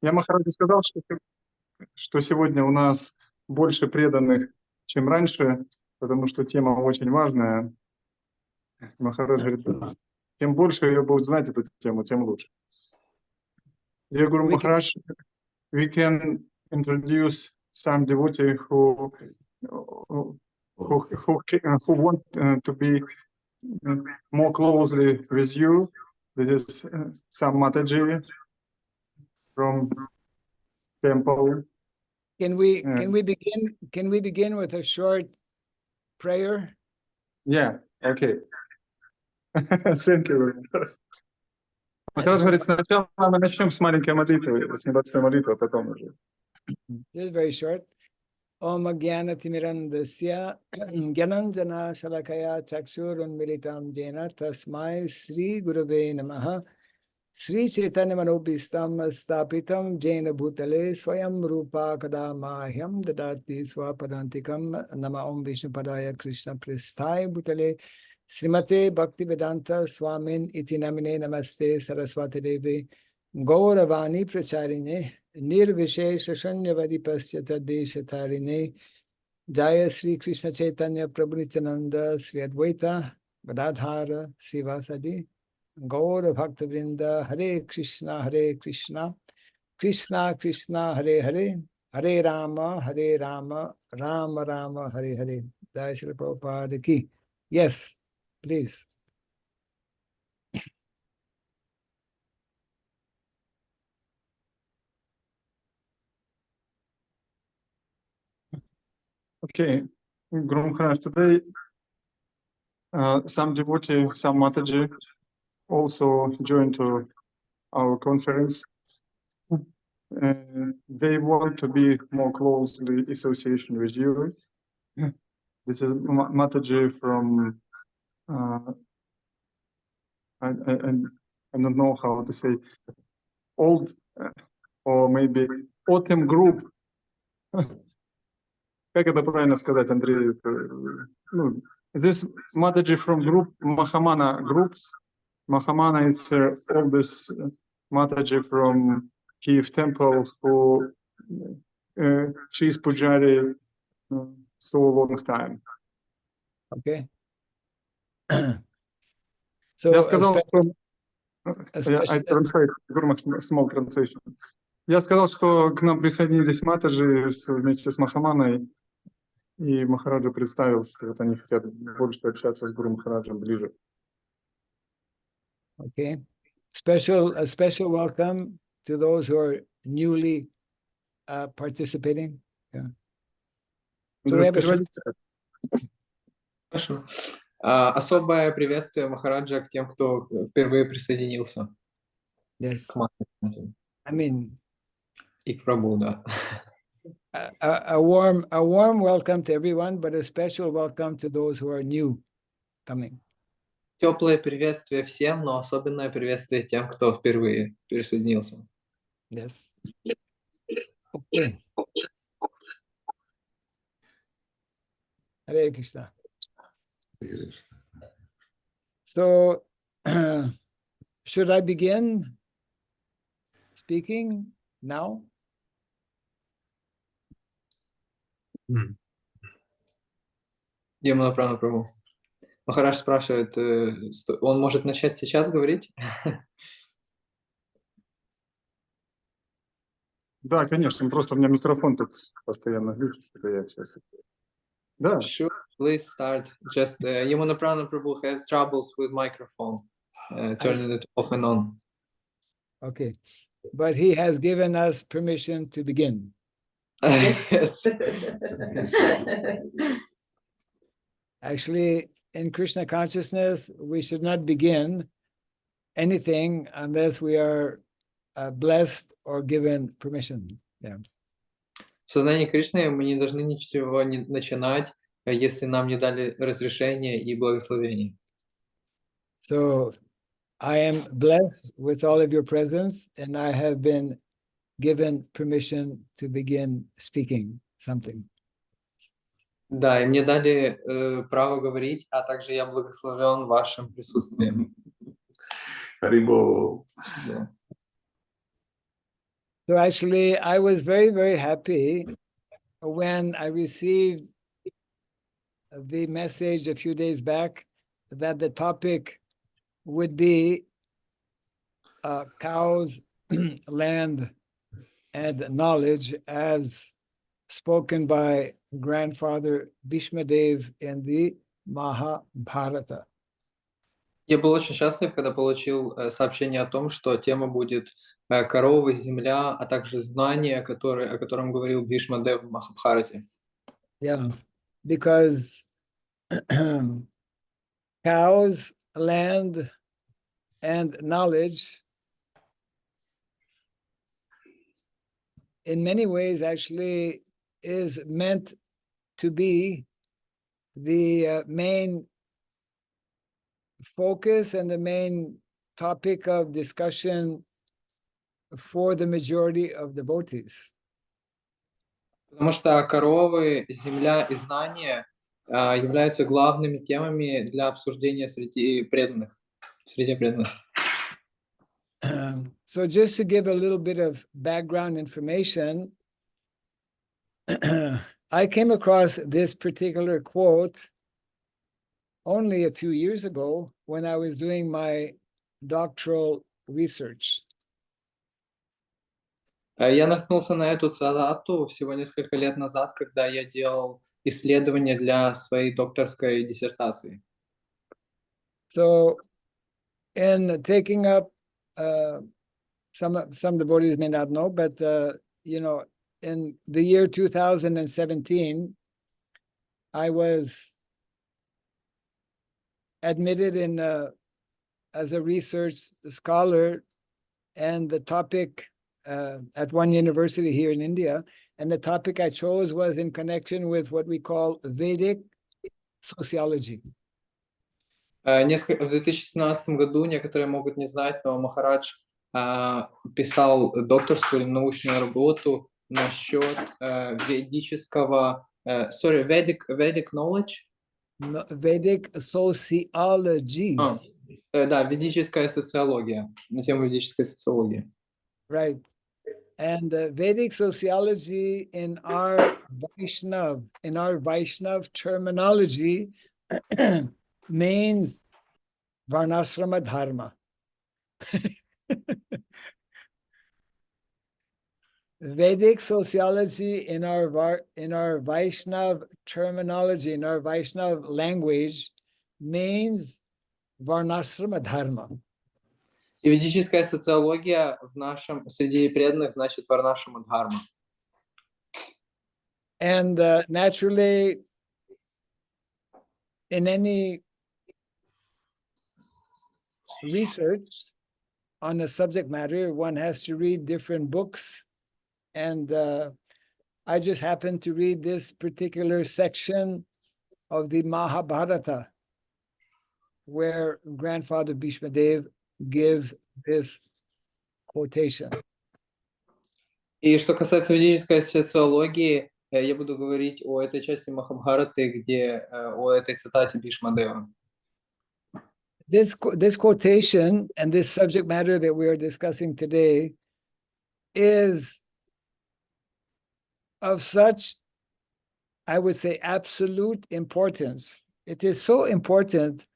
Я Махараджу сказал, что сегодня у нас больше преданных, чем раньше, потому что тема очень важная. Махарадж говорит, чем больше ее будут знать эту тему, тем лучше. Dear Guru Maharaj, we can introduce some devotee who want to be more closely with you. This is some Mataji from temple. Can we begin with a short prayer? Yeah, okay. Thank you. Махарадж говорит, сначала мы начнем с маленькой молитвы, с небольшой молитвы, а потом уже. This is very short. Om Jnana Timirandasya Gyananjana Shalakaya Chakshurun Militam Jena Tasmai Sri Gurave Namaha Sri Chaitanya Manobhistam Stapitam Jena Bhutale Swayam Rupa Kadamahyam Dadati Swapadantikam Nama Om Vishnu Padaya Krishna Pristhai Bhutale Srimate Bhakti Vedanta Swamin Iti Namine Namaste Saraswati Devi Gauravani Pracharine Nirvishesha Shanyavadi Pasyata Deshatarine Jaya Sri Krishna Chaitanya Prabhu Nityananda Sri Advaita Gadadhara Srivasadi Gaura Bhakta Vrinda Hare Krishna Krishna Krishna Hare Hare Hare Rama Rama Rama Hare Hare. Jaya Shri Prabhupada ki. Yes, please. Okay, Guru Maharaj, today some devotee, some Mataji also joined to our conference. They want to be more closely association with you. This is Mataji from, I don't know how to say, old or maybe autumn group. Как это правильно сказать, Андрей? This Mataji from group Mahamana groups. Mahamana is oldest Mataji from Kiev temple who she is Pujari so long time. Okay. So Я сказал, что I translate, small translation. Я сказал, что к нам присоединились Матаджи вместе с Махаманой, и Махараджа представил, что вот они хотят больше общаться с Гуру Махараджем ближе. Okay. A special welcome to those who are newly participating. Yeah. So we have Хорошо. Особое приветствие Махараджа к тем, кто впервые присоединился. Yes. К Махараджу. I mean, И к Прабху, да. A warm welcome to everyone, but a special welcome to those who are new coming. Теплое приветствие всем, но особенное приветствие тем, кто впервые присоединился. Yes. Okay. Hare Krishna. So, should I begin speaking now? Ямана Прана Прабху. Махарадж спрашивает, он может начать сейчас говорить? Да, конечно, просто у меня микрофон тут постоянно глючит, что я сейчас. Да. Sure, please start. Just Yamuna Prana Prabhu has troubles with microphone, turning it off and on. Okay, but he has given us permission to begin. Yes. Actually, in Krishna consciousness, we should not begin anything unless we are blessed or given permission. Yeah. В сознании Кришны мы не должны ничего не начинать, если нам не дали разрешение и благословение. So, I am blessed with all of your presence, and I have been given permission to begin speaking something. Да, и мне дали право говорить, а также я благословен вашим присутствием. Харибол. Да. So actually, I was very, very happy when I received the message a few days back that the topic would be cows, land, and knowledge as spoken by grandfather Bhishma Dev in the Mahabharata. Я был очень счастлив, когда получил сообщение о том, что тема будет коровы, земля, а также знания, о котором говорил Бхишма Дев в Махабхарате. Yeah, because cows, land, and knowledge in many ways actually is meant to be the main focus and the main topic of discussion for the majority of devotees. Потому что коровы, земля и знания являются главными темами для обсуждения среди преданных. Среди преданных. So just to give a little bit of background information, I came across this particular quote only a few years ago when I was doing my doctoral research. Я наткнулся на эту цитату всего несколько лет назад, когда я делал исследование для своей докторской диссертации. So in taking up, some devotees may not know, but in the year 2017, I was admitted in as a research scholar, and the topic at one university here in India, and the topic I chose was in connection with what we call Vedic sociology. В 2017 году, некоторые могут не знать, но Махарадж писал докторскую или научную работу насчет ведического, Vedic knowledge? No, Vedic sociology. Да, ведическая социология, на тему ведической социологии. Right. And Vedic sociology in our Vaishnav terminology means varnashrama dharma. Vedic sociology in our Vaishnav terminology, in our Vaishnav language, means varnashrama dharma. И ведическая социология в нашем среди преданных значит варнашрама дхарма. And naturally, in any research on a subject matter, one has to read different books. And I just happened to read this particular section of the Mahabharata, where grandfather Bhishma Dev gives this quotation. И что касается ведической социологии, я буду говорить о этой части Махабхараты, где о этой цитате Бхишма-дева. This quotation and this subject matter that we are discussing today is of such, I would say, absolute importance. It is so important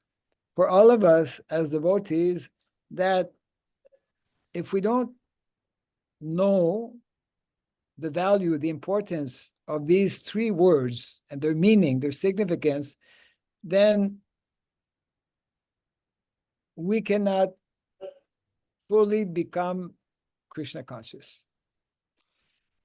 for all of us as devotees that if we don't know the value, the importance of these three words and their meaning, their significance, then we cannot fully become Krishna conscious.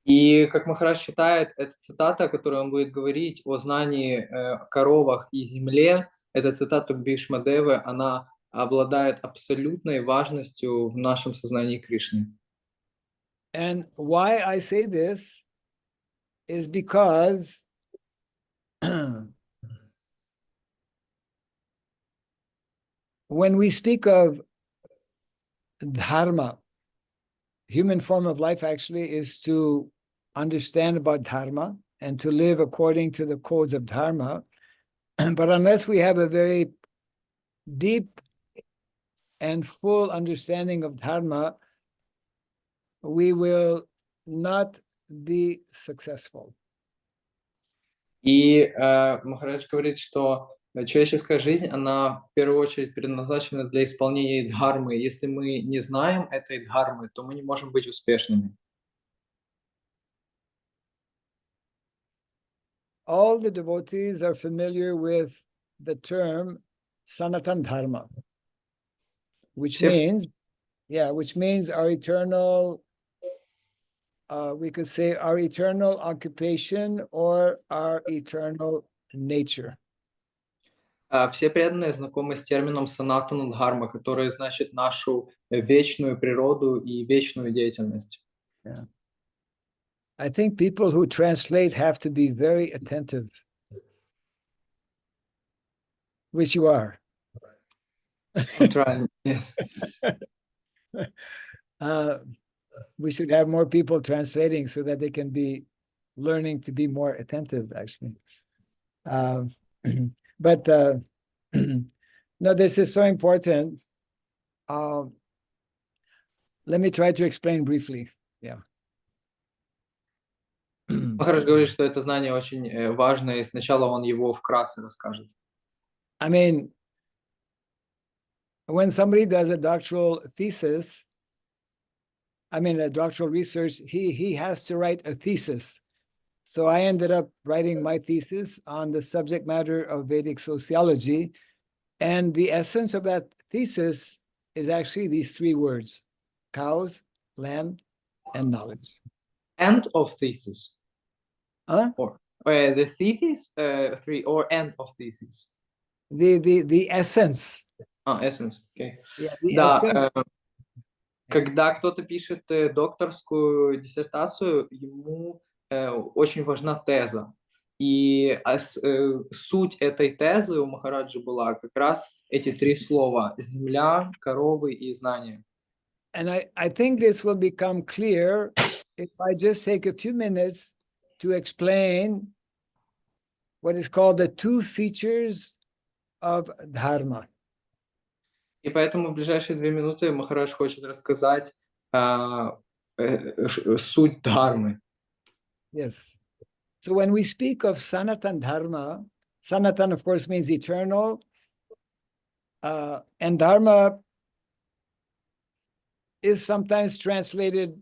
И как Махарадж считает, эта цитата, которую он будет говорить о знании коровах и земле, эта цитата Бхишма-девы, она обладает абсолютной важностью в нашем сознании Кришны. And why I say this is because when we speak of dharma, human form of life actually is to understand about dharma and to live according to the codes of dharma. But unless we have a very deep and full understanding of dharma, we will not be successful. И Махарадж говорит, что человеческая жизнь, она в первую очередь предназначена для исполнения дхармы. Если мы не знаем этой дхармы, то мы не можем быть успешными. All the devotees are familiar with the term Sanatan Dharma, which means our eternal, we could say our eternal occupation or our eternal nature. Все преданные знакомы с термином санатана дхарма, который значит нашу вечную природу и вечную деятельность. Yeah. I think people who translate have to be very attentive, which you are. I'm trying, yes. We should have more people translating so that they can be learning to be more attentive, actually. But no, this is so important. Let me try to explain briefly. Yeah. Махарадж говорит, что это знание очень важное, и сначала он его вкратце расскажет. I mean, when somebody does a doctoral thesis, a doctoral research, he has to write a thesis. So I ended up writing my thesis on the subject matter of Vedic sociology. And the essence of that thesis is actually these three words: cows, land, and knowledge. End of thesis. Huh? Or the thesis, three, or end of thesis. The essence. Essence, okay. Yeah, the Да, essence. когда кто-то пишет докторскую диссертацию, ему очень важна теза. И суть этой тезы у Махараджи была как раз эти три слова: земля, коровы и знания. And I think this will become clear if I just take a few minutes to explain what is called the two features of dharma. И поэтому в ближайшие 2 минуты Махарадж хочет рассказать суть дхармы. Yes. So when we speak of Sanatan Dharma, Sanatan, of course, means eternal, and Dharma is sometimes translated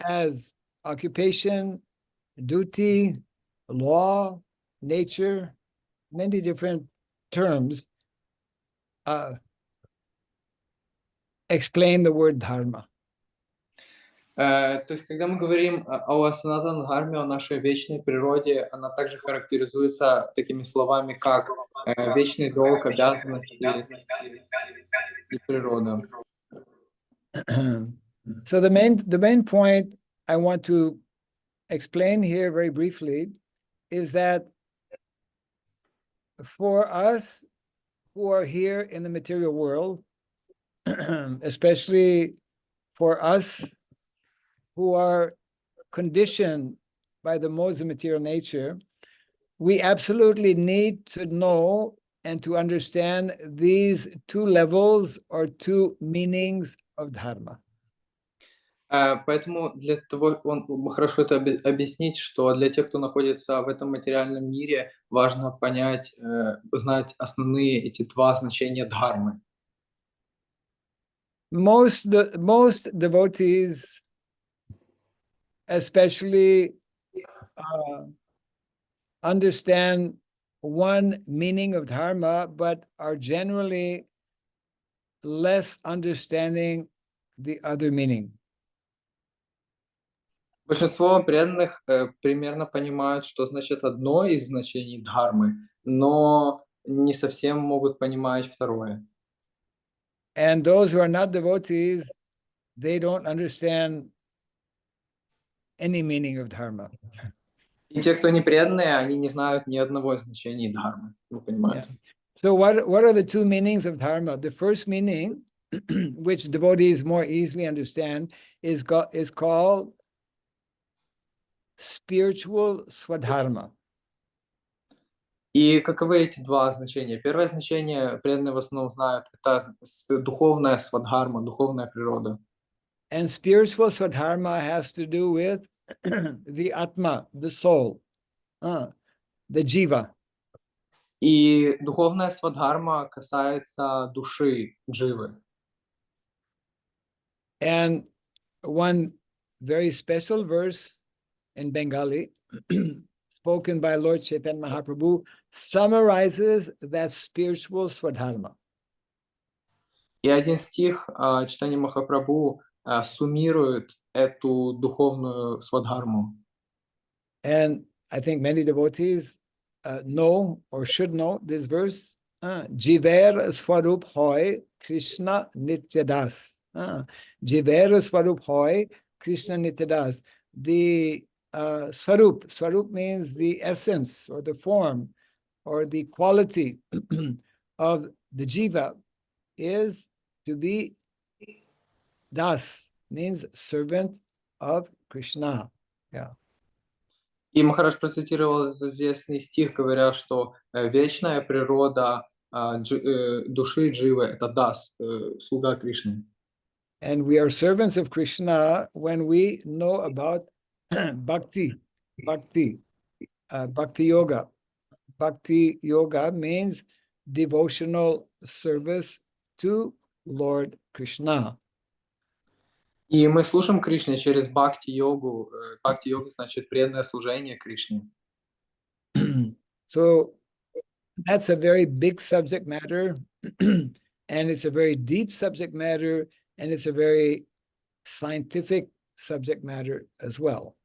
as occupation, duty, law, nature, many different terms explain the word dharma. То есть, когда мы говорим о санатана дхарме, о нашей вечной природе, она также характеризуется такими словами, как вечный долг, обязанности и природа. So the main point I want to explain here very briefly is that for us who are here in the material world, especially for us who are conditioned by the modes of material nature, we absolutely need to know and to understand these two levels or two meanings of dharma. Поэтому для того, он хорошо это объяснить, что для тех, кто находится в этом материальном мире, важно понять, знать основные эти два значения дхармы. Most devotees, especially, understand one meaning of dharma, but are generally less understanding the other meaning. Большинство преданных примерно понимают, что значит одно из значений дхармы, но не совсем могут понимать второе. And those who are not devotees, they don't understand any meaning of dharma. И те, кто не преданные, они не знают ни одного из значений дхармы. Вы понимаете? So what are the two meanings of dharma? The first meaning, which devotees more easily understand, is called spiritual swadharma. И каковы эти два значения? Первое значение преданные в основном знают, это духовная свадхарма, духовная природа. And spiritual swadharma has to do with the atma, the soul, the jiva. И духовная свадхарма касается души, дживы. And one very special verse in Bengali, spoken by Lord Chaitanya Mahaprabhu, summarizes that spiritual swadharma. И один стих читания Махапрабху суммирует эту духовную свадхарму. And I think many devotees know or should know this verse. Jiver Swarup Hoy Krishna Nityadas. Jiver Swarup Hoy Krishna Nityadas. The Swarup means the essence or the form or the quality of the jiva is to be das, means servant of Krishna. Yeah. И Махарадж процитировал этот известный стих, говоря, что вечная природа души дживы — это дас, слуга Кришны. And we are servants of Krishna when we know about bhakti yoga. Bhakti yoga means devotional service to Lord Krishna. И мы служим Кришне через бхакти-йогу. Бхакти-йога значит преданное служение Кришне. So that's a very big subject matter, and it's a very deep subject matter, and it's a very scientific subject matter as well.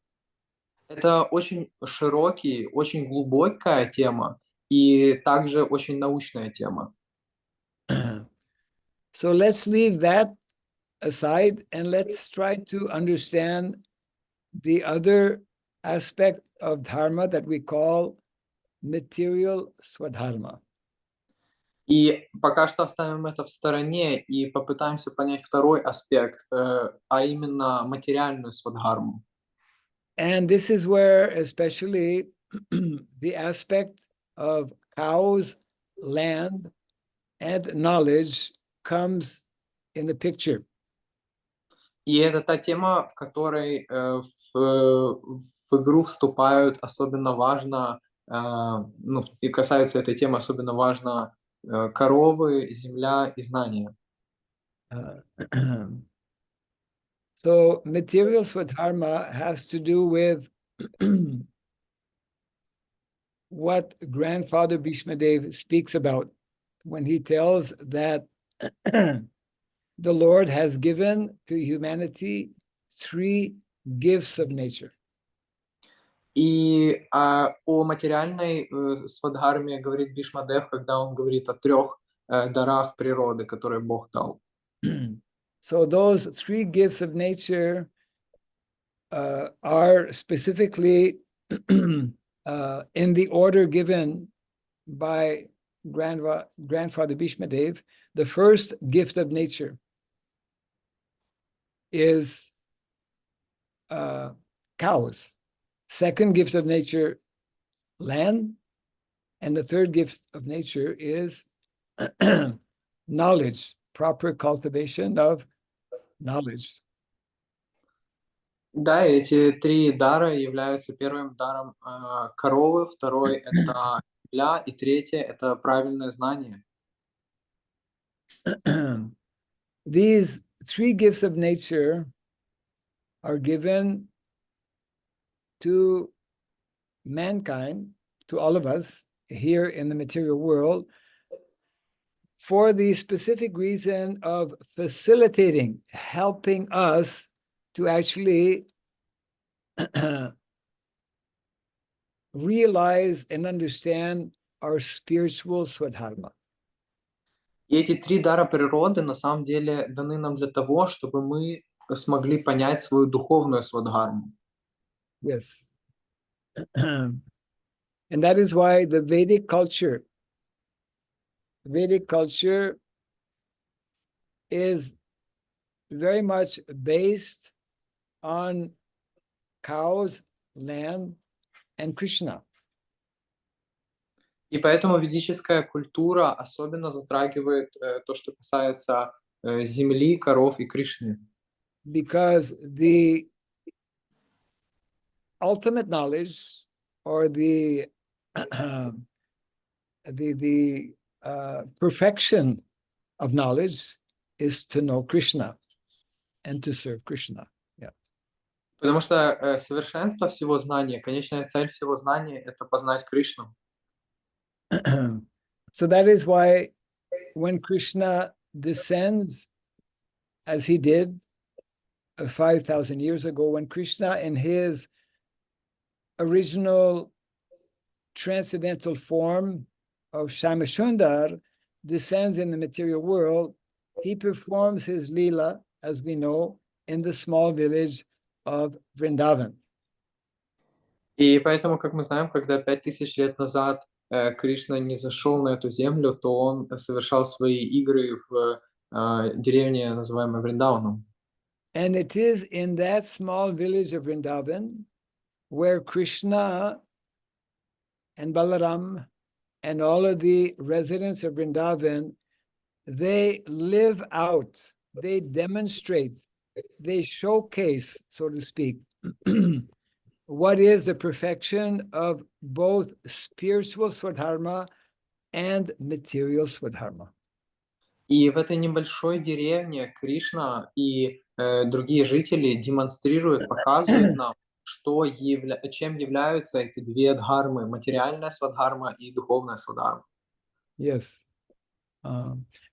Это очень широкий, очень глубокая тема и также очень научная тема. So let's leave that aside and let's try to understand the other aspect of dharma that we call material swadharma. И пока что оставим это в стороне и попытаемся понять второй аспект, а именно материальную свадхарму. And this is where especially the aspect of cows, land, and knowledge comes in the picture. И это та тема, в которой в игру вступают особенно важно, ну, и касаются этой темы особенно важно коровы, земля и знания. So material swadharma has to do with what grandfather Bhishmadev speaks about when he tells that the Lord has given to humanity 3 gifts of nature. И о материальной свадхарме говорит Бишмадев, когда он говорит о 3 дарах природы, которые Бог дал. So those 3 gifts of nature are specifically in the order given by grandfather Bhishmadev. The first gift of nature is cows. Second gift of nature, land. And the third gift of nature is knowledge, proper cultivation of knowledge. Да, эти 3 дара являются первым даром коровы, второй — это земля, и третье — это правильное знание. These 3 gifts of nature are given to mankind, to all of us here in the material world, for the specific reason of facilitating, helping us to actually realize and understand our spiritual swadharma. И эти 3 дара природы на самом деле даны нам для того, чтобы мы смогли понять свою духовную свадхарму. Yes. And that is why the Vedic culture is very much based on cows, land, and Krishna. И поэтому ведическая культура особенно затрагивает то, что касается земли, коров и Кришны. because the ultimate knowledge, or the perfection of knowledge, is to know Krishna and to serve Krishna. Yeah. Потому что совершенство всего знания, конечная цель всего знания — это познать Кришну. So that is why when Krishna descends, as he did 5,000 years ago, when Krishna in his original transcendental form of Shamashundar descends in the material world, he performs his Leela, as we know, in the small village of Vrindavan. И поэтому, как мы знаем, когда 5000 лет назад Кришна не зашел на эту землю, то он совершал свои игры в деревне, называемой Вриндаваном. And it is in that small village of Vrindavan where Krishna and Balaram and all of the residents of Vrindavan, they live out, they demonstrate, they showcase, so to speak, what is the perfection of both spiritual Swadharma and material Swadharma. И в этой небольшой деревне Кришна и другие жители демонстрируют, показывают нам, чем являются эти две дхармы: материальная свадхарма и духовная свадхарма. Yes,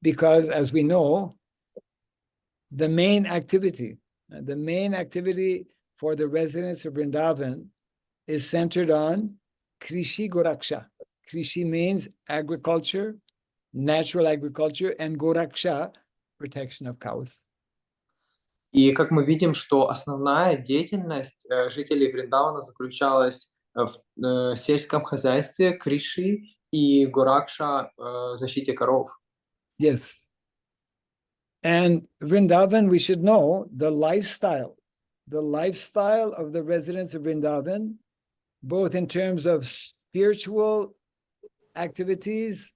because as we know, the main activity for the residents of Vrindavan is centered on Krishi Goraksha. Krishi means agriculture, natural agriculture, and Goraksha, protection of cows. И как мы видим, что основная деятельность жителей Вриндавана заключалась в сельском хозяйстве, криши и горакша, защите коров. Yes. And Vrindavan, we should know the lifestyle of the residents of Vrindavan, both in terms of spiritual activities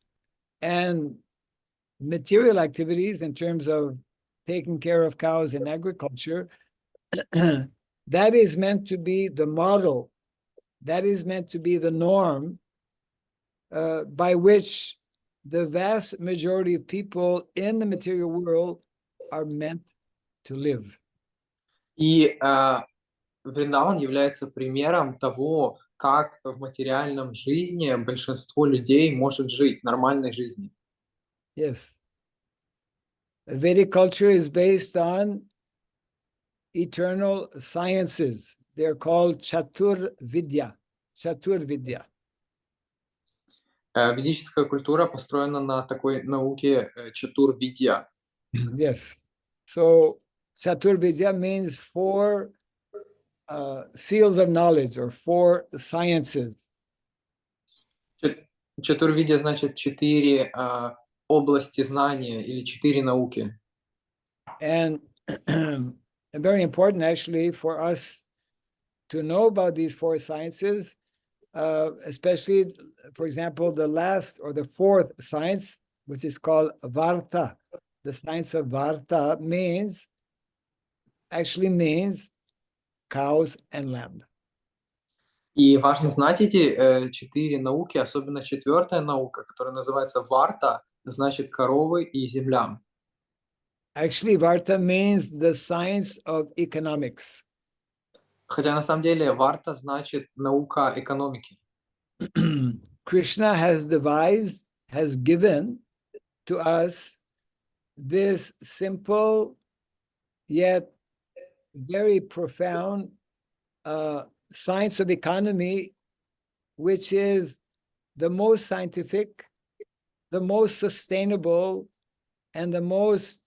and material activities in terms of taking care of cows and agriculture, that is meant to be the model, that is meant to be the norm by which the vast majority of people in the material world are meant to live. И Вриндаван является примером того, как в материальном жизни большинство людей может жить нормальной жизнью. Yes. Vedic culture is based on eternal sciences. They're called Chatur Vidya. Chatur Vidya. Ведическая культура построена на такой науке чатур-видья. Yes. So Chatur Vidya means 4 fields of knowledge or 4 sciences. Чатур-видья значит 4 области знания или 4 науки. And very important actually for us to know about these 4 sciences, especially, for example, the last or the 4th science, which is called Varta. The science of Varta actually means cows and land. И важно знать эти 4 науки, особенно 4-я наука, которая называется Варта, значит коровы и земля. Actually, Varta means the science of economics. Хотя на самом деле Варта значит наука экономики. Krishna has given to us this simple yet very profound science of economy, which is the most scientific, the most sustainable, and the most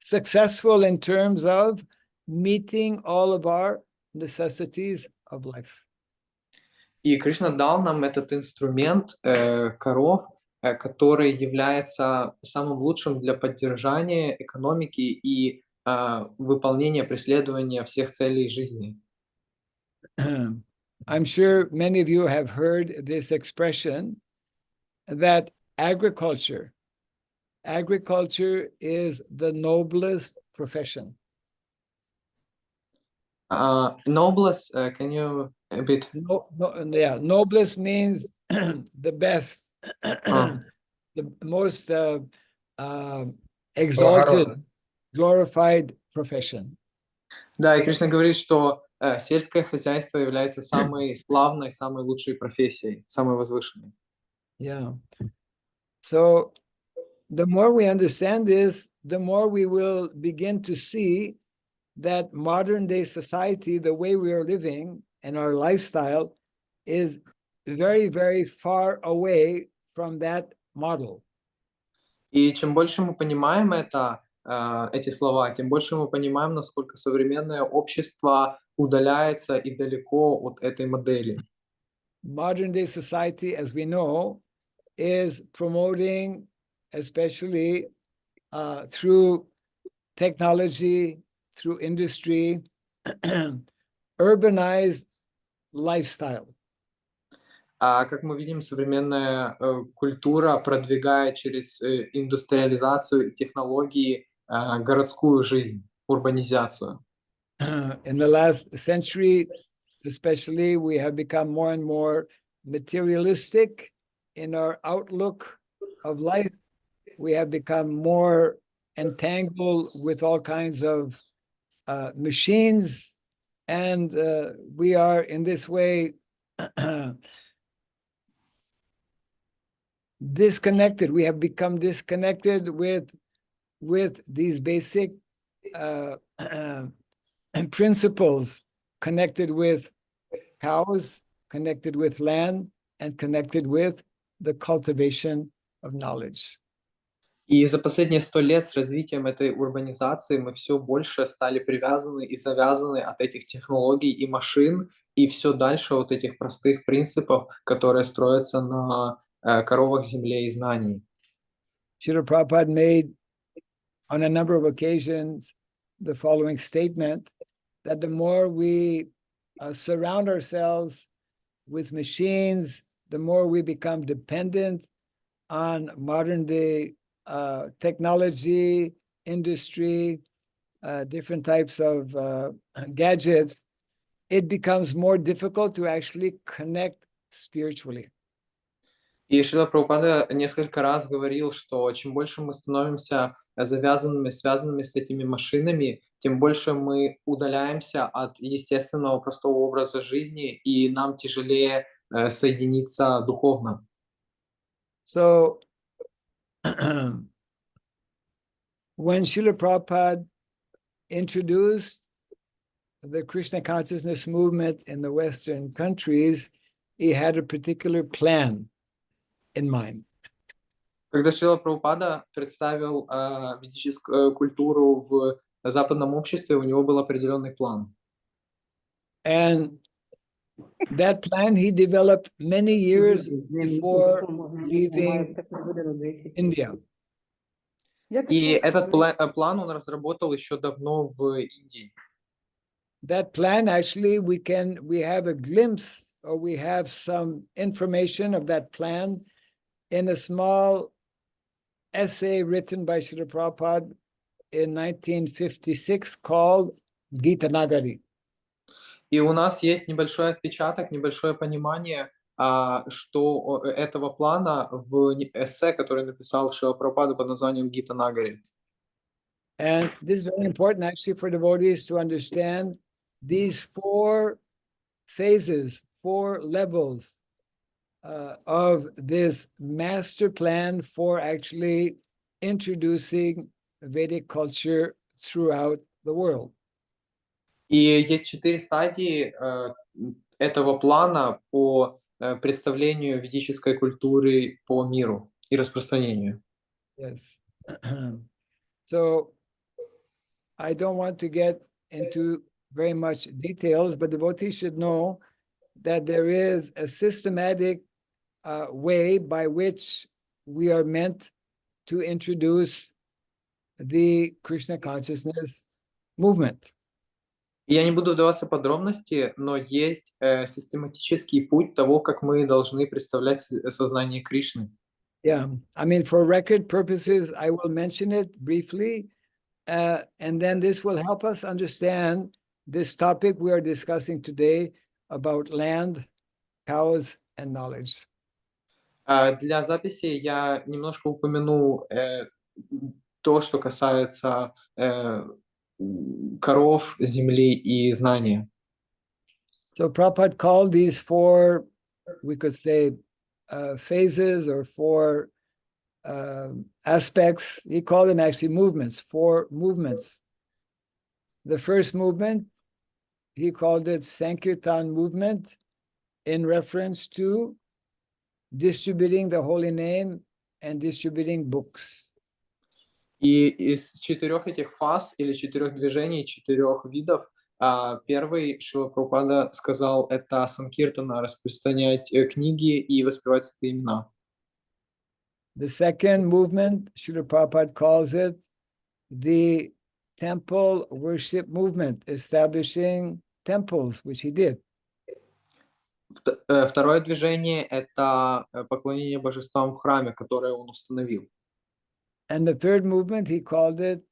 successful in terms of meeting all of our necessities of life. И Кришна дал нам этот инструмент коров, который является самым лучшим для поддержания экономики и выполнения, преследования всех целей жизни. I'm sure many of you have heard this expression that agriculture agriculture is the noblest profession. Noblest, can you a bit? Yeah, noblest means the best, the most exalted, glorified profession. Да, и Кришна говорит, что сельское хозяйство является самой славной, самой лучшей профессией, самой возвышенной. Yeah. So the more we understand this, the more we will begin to see that modern day society, the way we are living and our lifestyle is very, very far away from that model. И чем больше мы понимаем эти слова, тем больше мы понимаем, насколько современное общество удаляется и далеко от этой модели. Modern day society, as we know, is promoting, especially through technology, through industry, urbanized lifestyle. А как мы видим, современная культура продвигает через индустриализацию и технологии городскую жизнь, урбанизацию. In the last century, especially, we have become more and more materialistic in our outlook of life. We have become more entangled with all kinds of machines, and we are in this way disconnected. We have become disconnected with these basic principles, connected with cows, connected with land, and connected with the cultivation of knowledge. И за последние 100 лет с развитием этой урбанизации мы все больше стали привязаны и завязаны от этих технологий и машин, и все дальше от этих простых принципов, которые строятся на коровах, земле и знаний. Srila Prabhupada made on a number of occasions the following statement, that the more we surround ourselves with machines, the more we become dependent on modern day technology, industry, different types of gadgets, it becomes more difficult to actually connect spiritually. И Шрила Прабхупада несколько раз говорил, что чем больше мы становимся завязанными, связанными с этими машинами, тем больше мы удаляемся от естественного простого образа жизни, и нам тяжелее соединиться духовно. So, when Srila Prabhupada introduced the Krishna consciousness movement in the Western countries, he had a particular plan in mind. Когда Шрила Прабхупада представил ведическую культуру в западном обществе, у него был определенный план. And that plan he developed many years before leaving India. И этот план он разработал еще давно в Индии. That plan, actually, we have a glimpse, or we have some information of that plan in a small essay written by Srila Prabhupada in 1956 called Gita Nagari. И у нас есть небольшой отпечаток, небольшое понимание что этого плана в эссе, который написал Шрила Прабхупада под названием Гита Нагари. And this is very important actually for devotees to understand these 4 phases, 4 levels of this master plan for actually introducing Vedic culture throughout the world. И есть 4 стадии этого плана по представлению ведической культуры по миру и распространению. Yes. So I don't want to get into very much details, but devotees should know that there is a systematic way by which we are meant to introduce the Krishna consciousness movement. Я не буду вдаваться в подробности, но есть систематический путь того, как мы должны представлять сознание Кришны. Yeah, I mean, for record purposes, I will mention it briefly, and then this will help us understand this topic we are discussing today about land, cows, and knowledge. Для записи я немножко упомяну то, что касается коров, земли и знания. So Prabhupada called these four, we could say, phases or four aspects. He called them actually movements, four movements. The first movement, he called it Sankirtan movement in reference to distributing the holy name and distributing books. И из четырех этих фаз или четырех движений, четырех видов, первый Шрила Прабхупада сказал, это санкиртана, распространять книги и воспевать святые имена. The second movement, Srila Prabhupada calls it the temple worship movement, establishing temples, which he did. Второе движение – это поклонение божествам в храме, которое он установил. And the third movement, he called it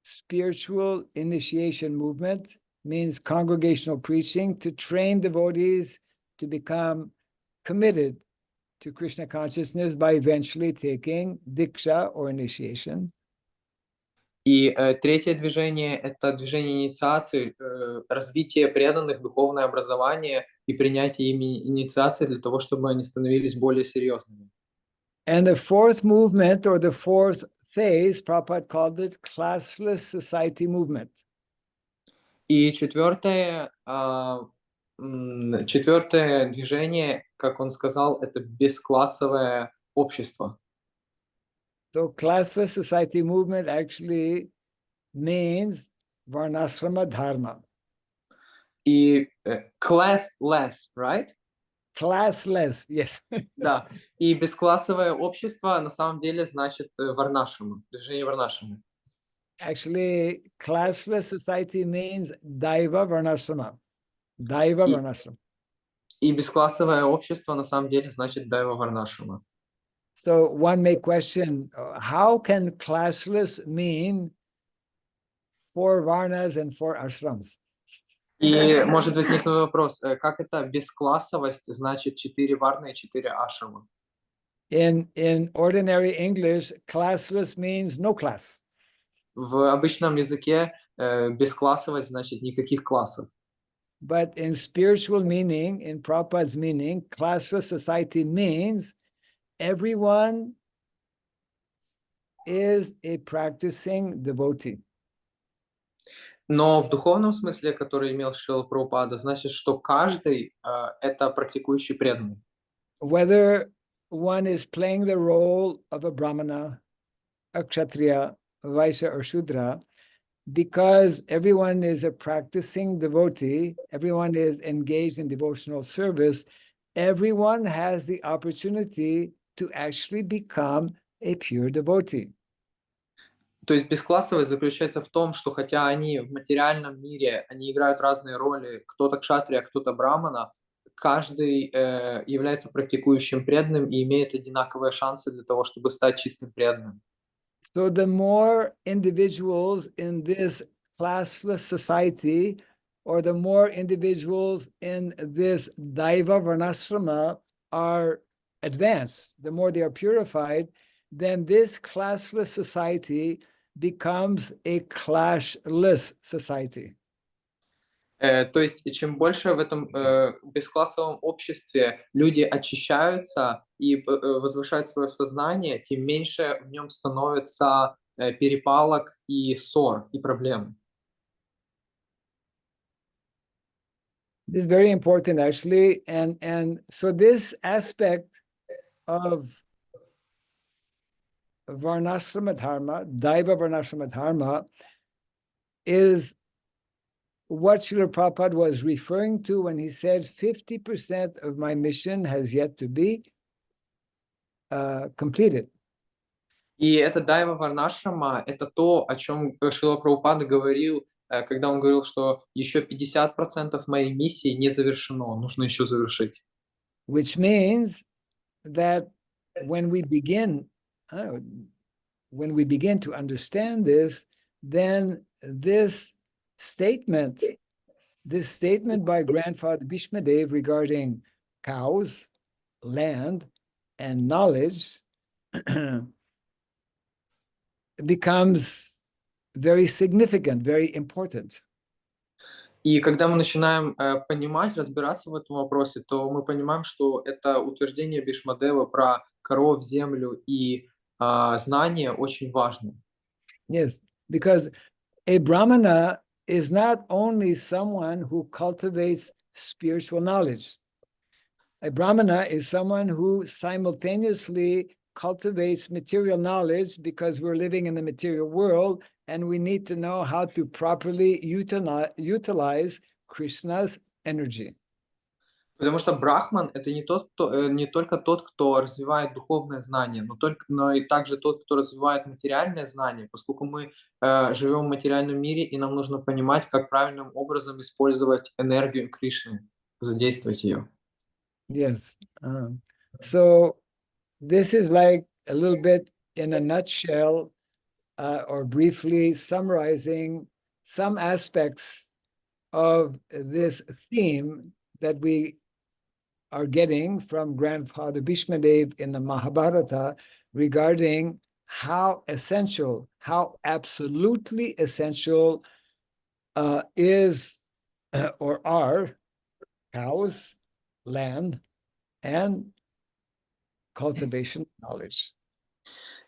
spiritual initiation movement, means congregational preaching to train devotees to become committed to Krishna consciousness by eventually taking diksha or initiation. И третье движение – это движение инициации, развитие преданных, духовное образование и принятие ими инициации для того, чтобы они становились более серьезными. And the fourth movement or the fourth phase, Prabhupada called it classless society movement. И четвертое движение, как он сказал, это бесклассовое общество. So classless society movement actually means varnasrama dharma. И classless, right? Classless, yes. Да. И бесклассовое общество на самом деле значит варнашрама, движение варнашрама. Actually, classless society means daiva varnasrama. Daiva varnasrama. И бесклассовое общество на самом деле значит дайва варнашрама. So one may question, how can classless mean 4 varnas and 4 ashrams? И может возникнуть вопрос, как это бесклассовость значит 4 варны и 4 ашрама? In ordinary English, classless means no class. В обычном языке бесклассовость значит никаких классов. But in spiritual meaning, in Prabhupada's meaning, classless society means everyone is a practicing devotee. Но в духовном смысле, который имел Шрила Прабхупада, значит, что каждый это практикующий преданный. Whether one is playing the role of a brahmana, a kshatriya, a vaishya, or shudra, because everyone is a practicing devotee, everyone is engaged in devotional service, everyone has the opportunity to actually become a pure devotee. То есть бесклассовость заключается в том, что хотя они в материальном мире, они играют разные роли, кто-то кшатрия, кто-то брамана, каждый является практикующим преданным и имеет одинаковые шансы для того, чтобы стать чистым преданным. So the more individuals in this classless society, or the more individuals in this Daiva Varnasrama are advanced, the more they are purified, then this classless society becomes a clashless society. То есть, чем больше в этом бесклассовом обществе люди очищаются и возвышают свое сознание, тем меньше в нем становится перепалок и ссор, и проблем. This is very important, actually, and so this aspect of Varnasrama Dharma, Daiva Varnasrama Dharma, is what Srila Prabhupada was referring to when he said 50% of my mission has yet to be completed. И это дайва варнашрама, это то, о чем Шрила Прабхупада говорил, когда он говорил, что еще 50% моей миссии не завершено, нужно еще завершить. Which means that when we begin to understand this, then this statement by Grandfather Bhishmadev regarding cows, land, and knowledge becomes very significant, very important. И когда мы начинаем понимать, разбираться в этом вопросе, то мы понимаем, что это утверждение Бишмадева про коров, землю и знания очень важно. Yes, because a brahmana is not only someone who cultivates spiritual knowledge. A brahmana is someone who simultaneously cultivates material knowledge, because we're living in the material world and we need to know how to properly utilize Krishna's energy. Потому что брахман — это не только тот, кто развивает духовное знание, но и также тот, кто развивает материальное знание, поскольку мы живем в материальном мире, и нам нужно понимать, как правильным образом использовать энергию Кришны, задействовать ее. Yes. So this is like a little bit in a nutshell, or briefly summarizing some aspects of this theme that we are getting from Grandfather Bhishmadev in the Mahabharata regarding how essential, how absolutely essential is or are cows, land, and cultivation knowledge.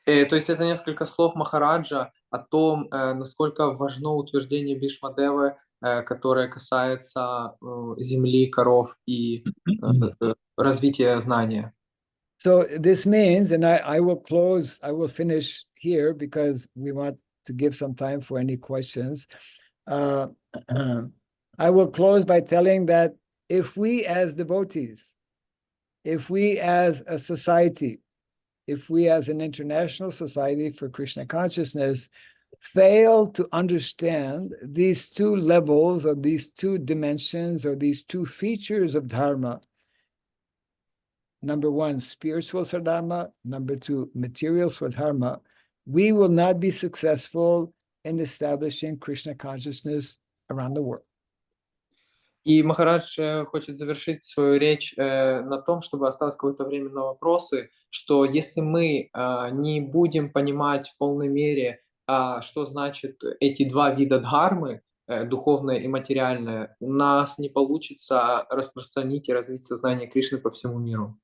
То есть это несколько слов Махараджа о том, насколько важно утверждение Бишмадевы, которое касается земли, коров и развития знания. So this means, and I will finish here because we want to give some time for any questions. I will close by telling that if we as devotees, if we as a society, if we as an international society for Krishna consciousness fail to understand these two levels or these two dimensions or these two features of dharma, number one, spiritual swadharma, number two, material swadharma, we will not be successful in establishing Krishna consciousness around the world. И Махарадж хочет завершить свою речь на том, чтобы осталось какое-то время на вопросы, что если мы не будем понимать в полной мере, что значит эти два вида дхармы, духовное и материальное, у нас не получится распространить и развить сознание Кришны по всему миру.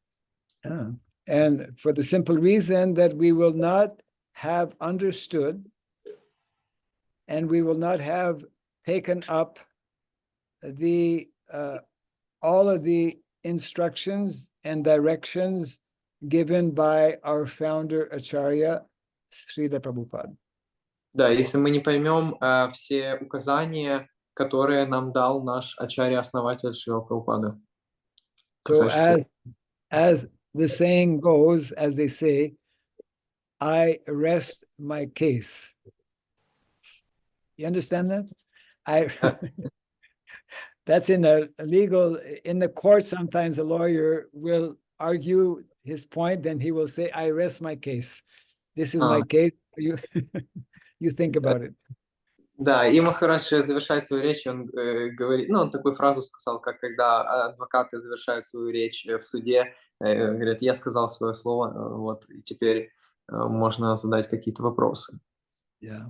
And for the simple reason that we will not have understood and we will not have taken up all of the instructions and directions given by our founder Acharya Srila Prabhupada. Да, если мы не поймем все указания, которые нам дал наш Ачарья-основатель Шрила Прабхупада. So as the saying goes, as they say, I rest my case. You understand that? That's in a legal, in the court, sometimes a lawyer will argue his point, then he will say, I rest my case. This is my case. You think about it. Да, и Махарадж завершает свою речь, он говорит, он такую фразу сказал, как когда адвокаты завершают свою речь в суде, говорят, я сказал свое слово, вот, и теперь можно задать какие-то вопросы. Yeah.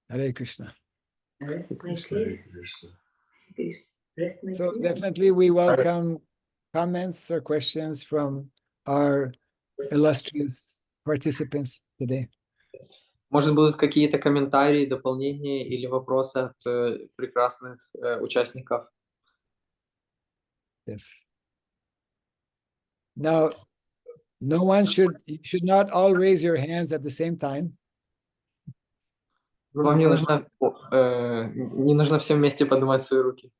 Hare Krishna. Rest my case. Rest my So case. definitely we welcome comments or questions from our illustrious participants today. Может, будут какие-то комментарии, дополнения или вопросы от прекрасных участников? Yes. Now, you should not all raise your hands at the same time. Вам не нужно всем вместе поднимать свои руки.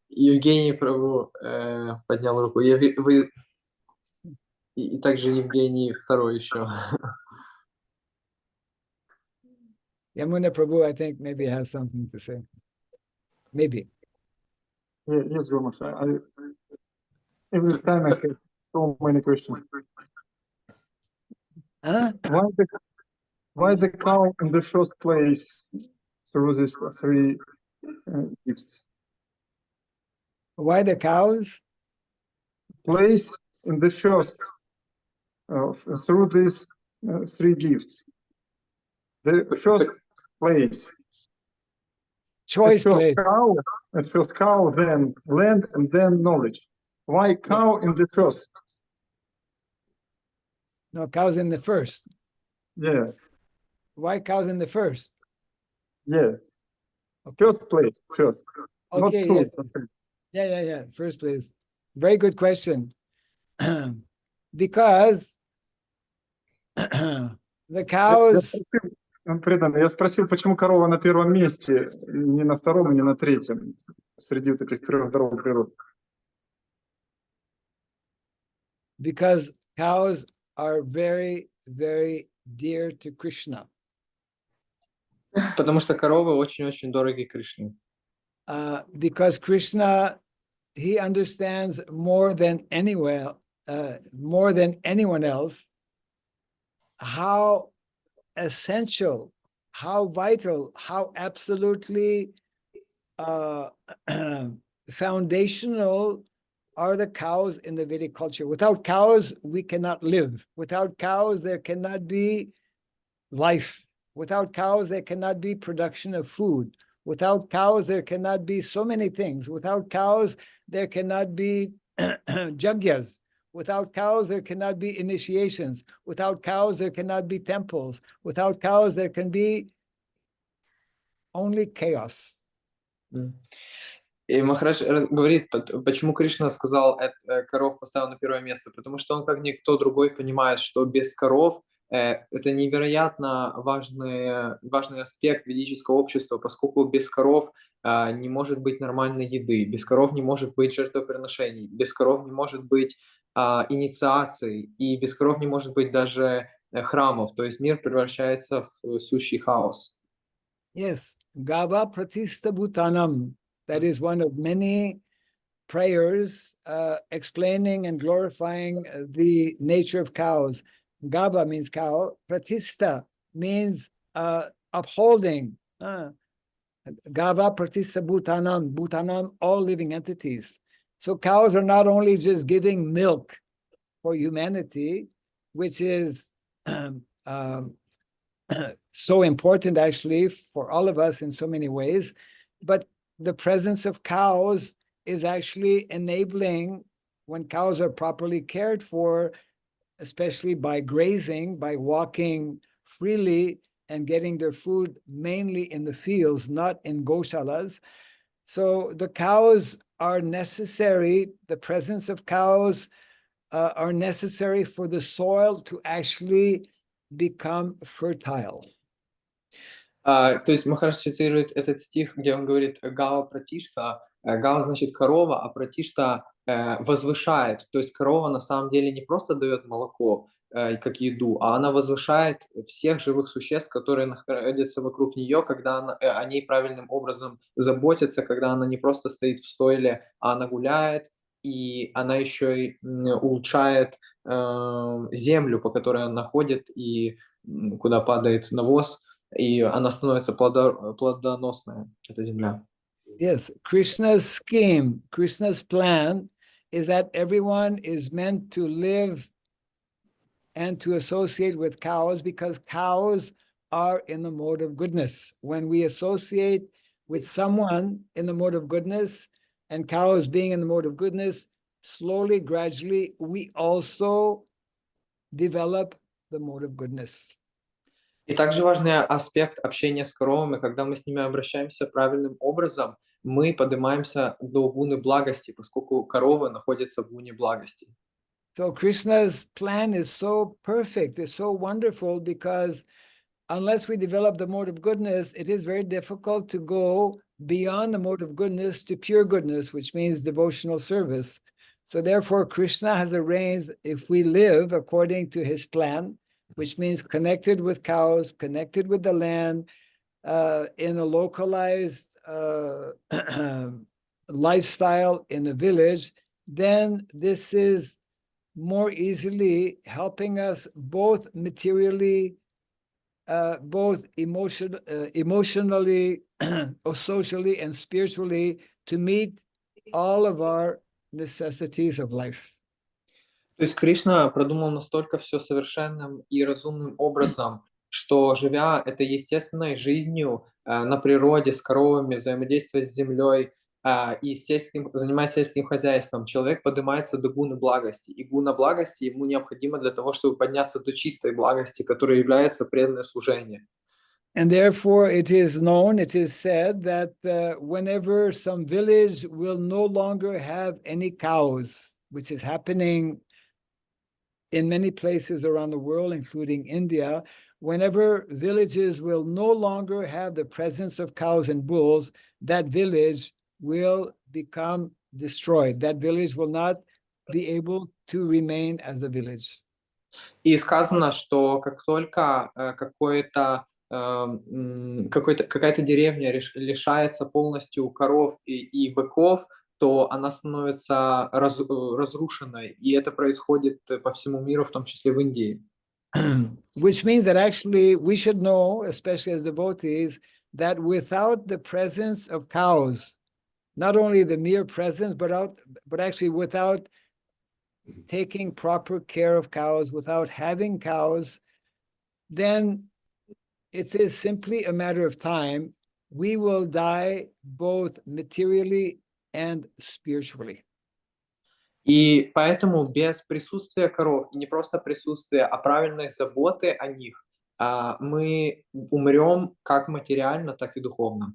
Евгений Прабу поднял руку. И также Евгений второй еще. Yamuna Prabhu, I think, maybe has something to say. Maybe. Yes, Romash. Every time I have So many questions. Huh? Why the cow in the first place through these three gifts? Why the cows? Place in the first through these three gifts. The first place. Choice place. At first cow, then land, and then knowledge. Why cow in the first? No, cows in the first. Yeah, Why cows in the first? yeah. Okay. First place, first. Not Okay, two. yeah. First place. Very good question. Because the cows. Я спросил, почему корова на первом месте, не на втором и не на третьем, среди вот этих трех даров природы. Because cows are very, very dear to Krishna. Потому что коровы очень-очень дороги Кришне. Because Krishna, he understands more than anyone else, how essential, how vital, how absolutely foundational are the cows in the Vedic culture. Without cows, we cannot live. Without cows, there cannot be life. Without cows, there cannot be production of food. Without cows, there cannot be so many things. Without cows, there cannot be jagyas. Without cows, there cannot be initiations. Without cows, there cannot be temples. Without cows, there can be only chaos. И Махарадж говорит, почему Кришна сказал, коров поставил на первое место, потому что он, как никто другой, понимает, что без коров это невероятно важный аспект ведического общества, поскольку без коров не может быть нормальной еды, без коров не может быть жертвоприношений, без коров не может быть инициаций, и без коров не может быть даже храмов, то есть мир превращается в сущий хаос. Yes, Gava Pratista Bhutanam. That is one of many prayers explaining and glorifying the nature of cows. Gava means cow. Pratista means upholding. Gava Pratista Bhutanam. Bhutanam, all living entities. So cows are not only just giving milk for humanity, which is so important actually for all of us in so many ways, but the presence of cows is actually enabling, when cows are properly cared for, especially by grazing, by walking freely and getting their food mainly in the fields, not in goshalas. So the cows are necessary, the presence of cows are necessary for the soil to actually become fertile. То есть Махарадж цитирует этот стих, где он говорит «Гава пратишта». Гава значит корова, а пратишта возвышает. То есть корова на самом деле не просто дает молоко как еду, а она возвышает всех живых существ, которые находятся вокруг нее, когда о ней правильным образом заботятся, когда она не просто стоит в стойле, а она гуляет, и она еще и улучшает землю, по которой она ходит, и куда падает навоз, и она становится плодоносная, эта земля. Yes, Krishna's scheme, Krishna's plan is that everyone is meant to live and to associate with cows because cows are in the mode of goodness. When we associate with someone in the mode of goodness and cows being in the mode of goodness, slowly, gradually, we also develop the mode of goodness. И также важный аспект общения с коровами, когда мы с ними обращаемся правильным образом, мы поднимаемся до гуны благости, поскольку коровы находятся в гуне благости. So Krishna's plan is so perfect, it's so wonderful, because unless we develop the mode of goodness, it is very difficult to go beyond the mode of goodness to pure goodness, which means devotional service. So therefore, Krishna has arranged, if we live according to his plan, which means connected with cows, connected with the land, in a localized lifestyle in a village, then this is more easily helping us both materially, both emotionally, or socially and spiritually to meet all of our necessities of life. То есть Кришна продумал настолько все совершенным и разумным образом, что, живя этой естественной жизнью на природе, с коровами, взаимодействуя с землей и занимаясь сельским хозяйством, человек поднимается до гуны благости. И гуна благости ему необходима для того, чтобы подняться до чистой благости, которая является преданное служение. And therefore it is known, it is said that whenever some village will no longer have any cows, which is happening in many places around the world, including India, whenever villages will no longer have the presence of cows and bulls, that village will become destroyed. That village will not be able to remain as a village. И сказано, что как только какая-то деревня лишается полностью коров и быков, то она становится разрушенной. И это происходит по всему миру, в том числе в Индии. Which means that actually we should know, especially as devotees, that without the presence of cows, not only the mere presence, but actually without taking proper care of cows, without having cows, then it is simply a matter of time. We will die both materially and spiritually. И поэтому без присутствия коров, и не просто присутствия, а правильной заботы о них, мы умрем как материально, так и духовно.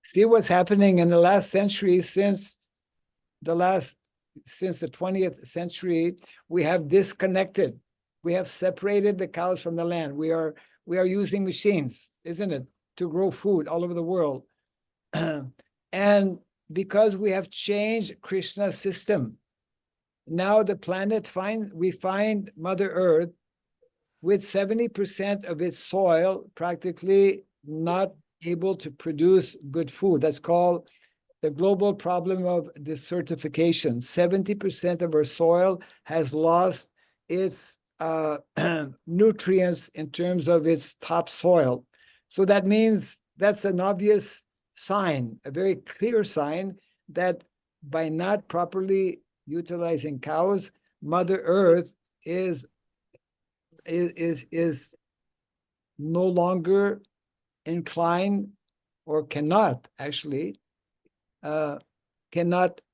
See what's happening in the last century, since the 20th century, we have disconnected. We have separated the cows from the land. We are using machines, isn't it, to grow food all over the world. And because we have changed Krishna's system, now the planet we find Mother Earth with 70% of its soil practically not able to produce good food. That's called the global problem of desertification. 70% of our soil has lost its nutrients in terms of its topsoil. So that means that's an obvious sign, a very clear sign that by not properly utilizing cows, Mother Earth is no longer inclined or cannot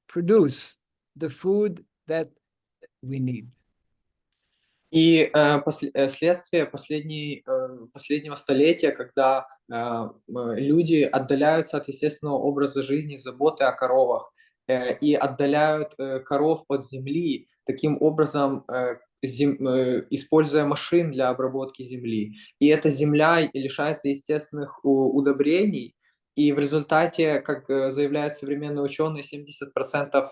produce the food that we need. И следствие последнего столетия, когда люди отдаляются от естественного образа жизни, заботы о коровах, и отдаляют коров от земли, таким образом используя машин для обработки земли. И эта земля лишается естественных удобрений, и в результате, как заявляют современные ученые, 70%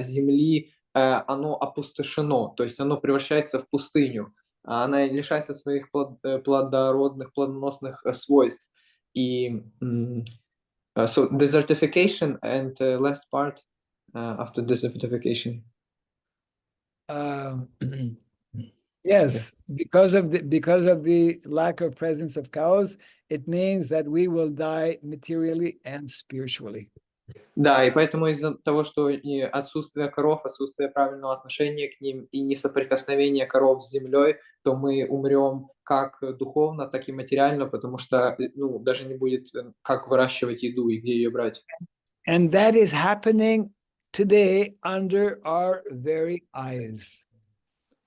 земли оно опустошено, то есть оно превращается в пустыню, она лишается своих плодородных, плодоносных свойств. И so desertification and last part after desertification. Yes, because of the lack of presence of cows, it means that we will die materially and spiritually. Да, и поэтому из-за того, что и отсутствие коров, отсутствие правильного отношения к ним и несоприкосновение коров с землей, то мы умрем как духовно, так и материально, потому что даже не будет как выращивать еду и где ее брать. And that is happening today under our very eyes.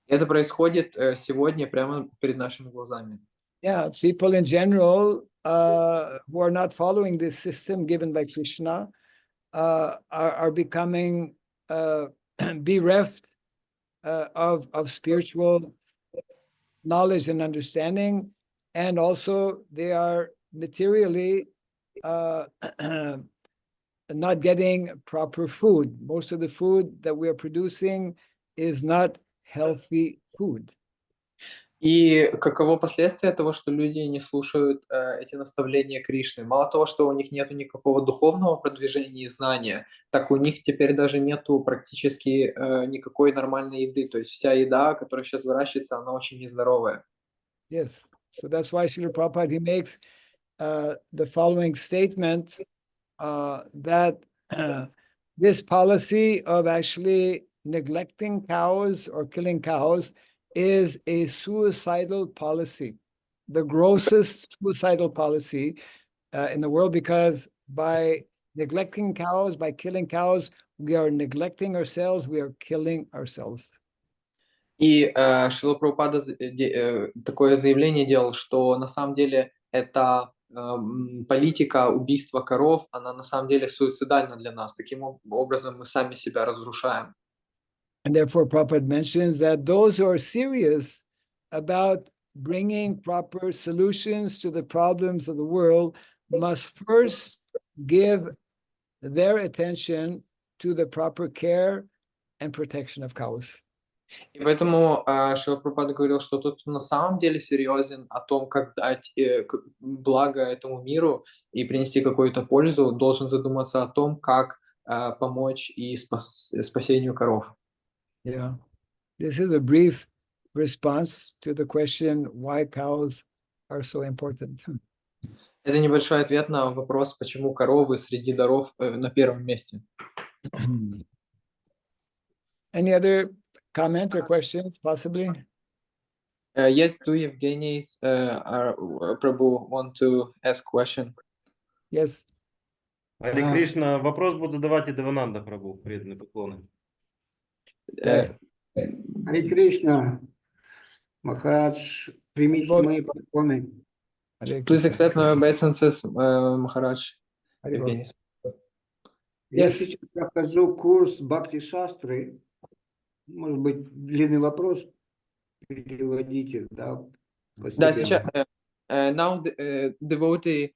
Это происходит сегодня прямо перед нашими глазами. Yeah, people in general who are not following this system given by Krishna are becoming bereft of spiritual knowledge and understanding, and also they are materially not getting proper food. Most of the food that we are producing is not healthy food. И каково последствия того, что люди не слушают эти наставления Кришны? Мало того, что у них нет никакого духовного продвижения и знания, так у них теперь даже нету практически никакой нормальной еды. То есть вся еда, которая сейчас выращивается, она очень нездоровая. Yes. So that's why Srila Prabhupada, he makes the following statement that this policy of actually neglecting cows or killing cows is a suicidal policy, the grossest suicidal policy in the world, because by neglecting cows, by killing cows, we are neglecting ourselves, we are killing ourselves. И Шрила Прабхупада такое заявление делал, что на самом деле эта политика убийства коров, она на самом деле суицидальна для нас. Таким образом мы сами себя разрушаем. And therefore, Prabhupada mentions that those who are serious about bringing proper solutions to the problems of the world must first give their attention to the proper care and protection of cows. И поэтому Шрила Прабхупада говорил, что тот, кто на самом деле серьезен о том, как дать благо этому миру и принести какую-то пользу, должен задуматься о том, как помочь и спасению коров. Yeah. This is a brief response to the question why cows are so important. Это небольшой ответ на вопрос, почему коровы среди даров на первом месте. Any other comment or questions, possibly? Yes, do Evgenis Prabhu want to ask question? Yes. Харе Кришна, вопрос будет задавать и Девананда Прабhu, преданные поклоны. Харе Кришна, Махарадж, примите мои поклоны. Please accept my obeisances, Maharaj. Evgenis. Я сейчас прохожу курс Бхакти Шастры. Может быть, длинный вопрос переводите, да? Да, сейчас now the devotee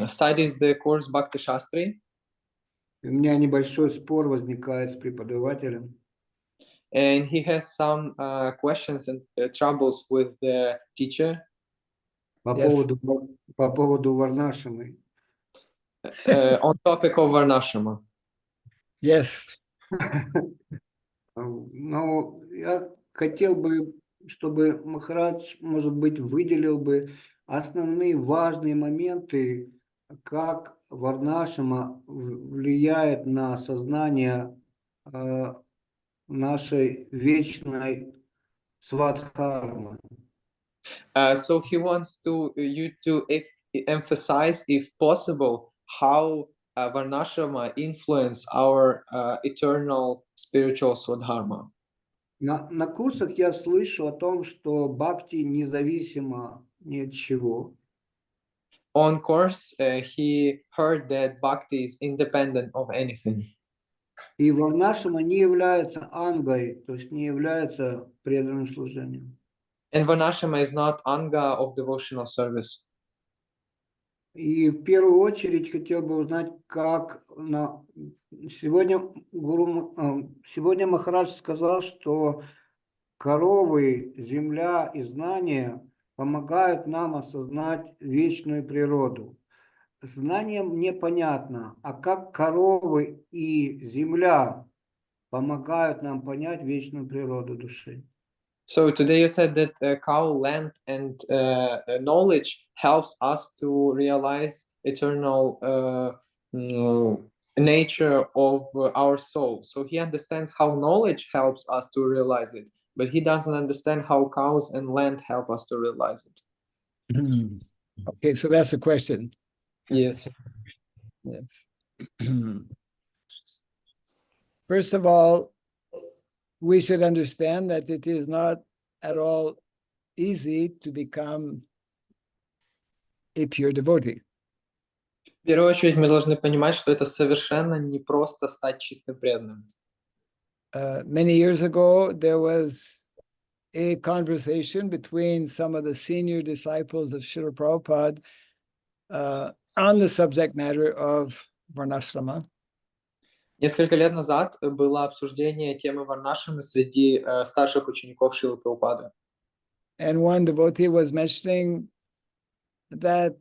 studies the course Bhakti Shastri. У меня небольшой спор возникает с преподавателем. And he has some questions and troubles with the teacher. По поводу Варнашамы. On topic of Varnashama. Yes. Но я хотел бы, чтобы Махарадж, может быть, выделил бы основные важные моменты, как Варнашама влияет на сознание нашей вечной свадхармы. So he wants you to emphasize, if possible, how Varnashrama influence our eternal spiritual Swadharma. На курсах я слышу о том, что бхакти независимо ни от чего. On course, he heard that Bhakti is independent of anything. И Варнашама не является ангой, то есть не является преданным служением. And Varnashama is not anga of devotional service. И в первую очередь хотел бы узнать, как сегодня Махарадж сказал, что коровы, земля и знания помогают нам осознать вечную природу. Знание мне понятно, а как коровы и земля помогают нам понять вечную природу души? So today you said that cow, land, and knowledge helps us to realize eternal nature of our soul. So he understands how knowledge helps us to realize it, but he doesn't understand how cows and land help us to realize it. Okay, so that's the question. Yes. Yes. First of all, we should understand that it is not at all easy to become a pure devotee. В первую очередь мы должны понимать, что это совершенно не просто стать чистым преданным. Many years ago, there was a conversation between some of the senior disciples of Srila Prabhupada on the subject matter of Varnashrama. Несколько лет назад было обсуждение темы Варнашамы среди старших учеников Шрилы Прабхупады. And one devotee was mentioning that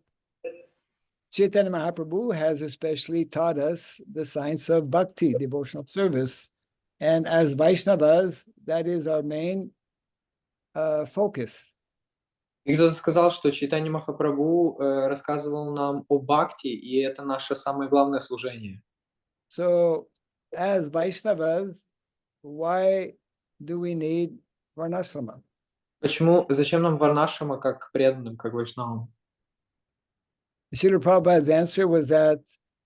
Chaitanya Mahaprabhu has especially taught us the science of bhakti, devotional service. And as Vaishnavas, that is our main focus. И кто-то сказал, что Чайтанья Махапрабху рассказывал нам о бхакти, и это наше самое главное служение. So, as Vaishnavas, why do we need varnashrama? Зачем нам варнашрама как преданным, как вайшнавам? Srila Prabhupada's answer was that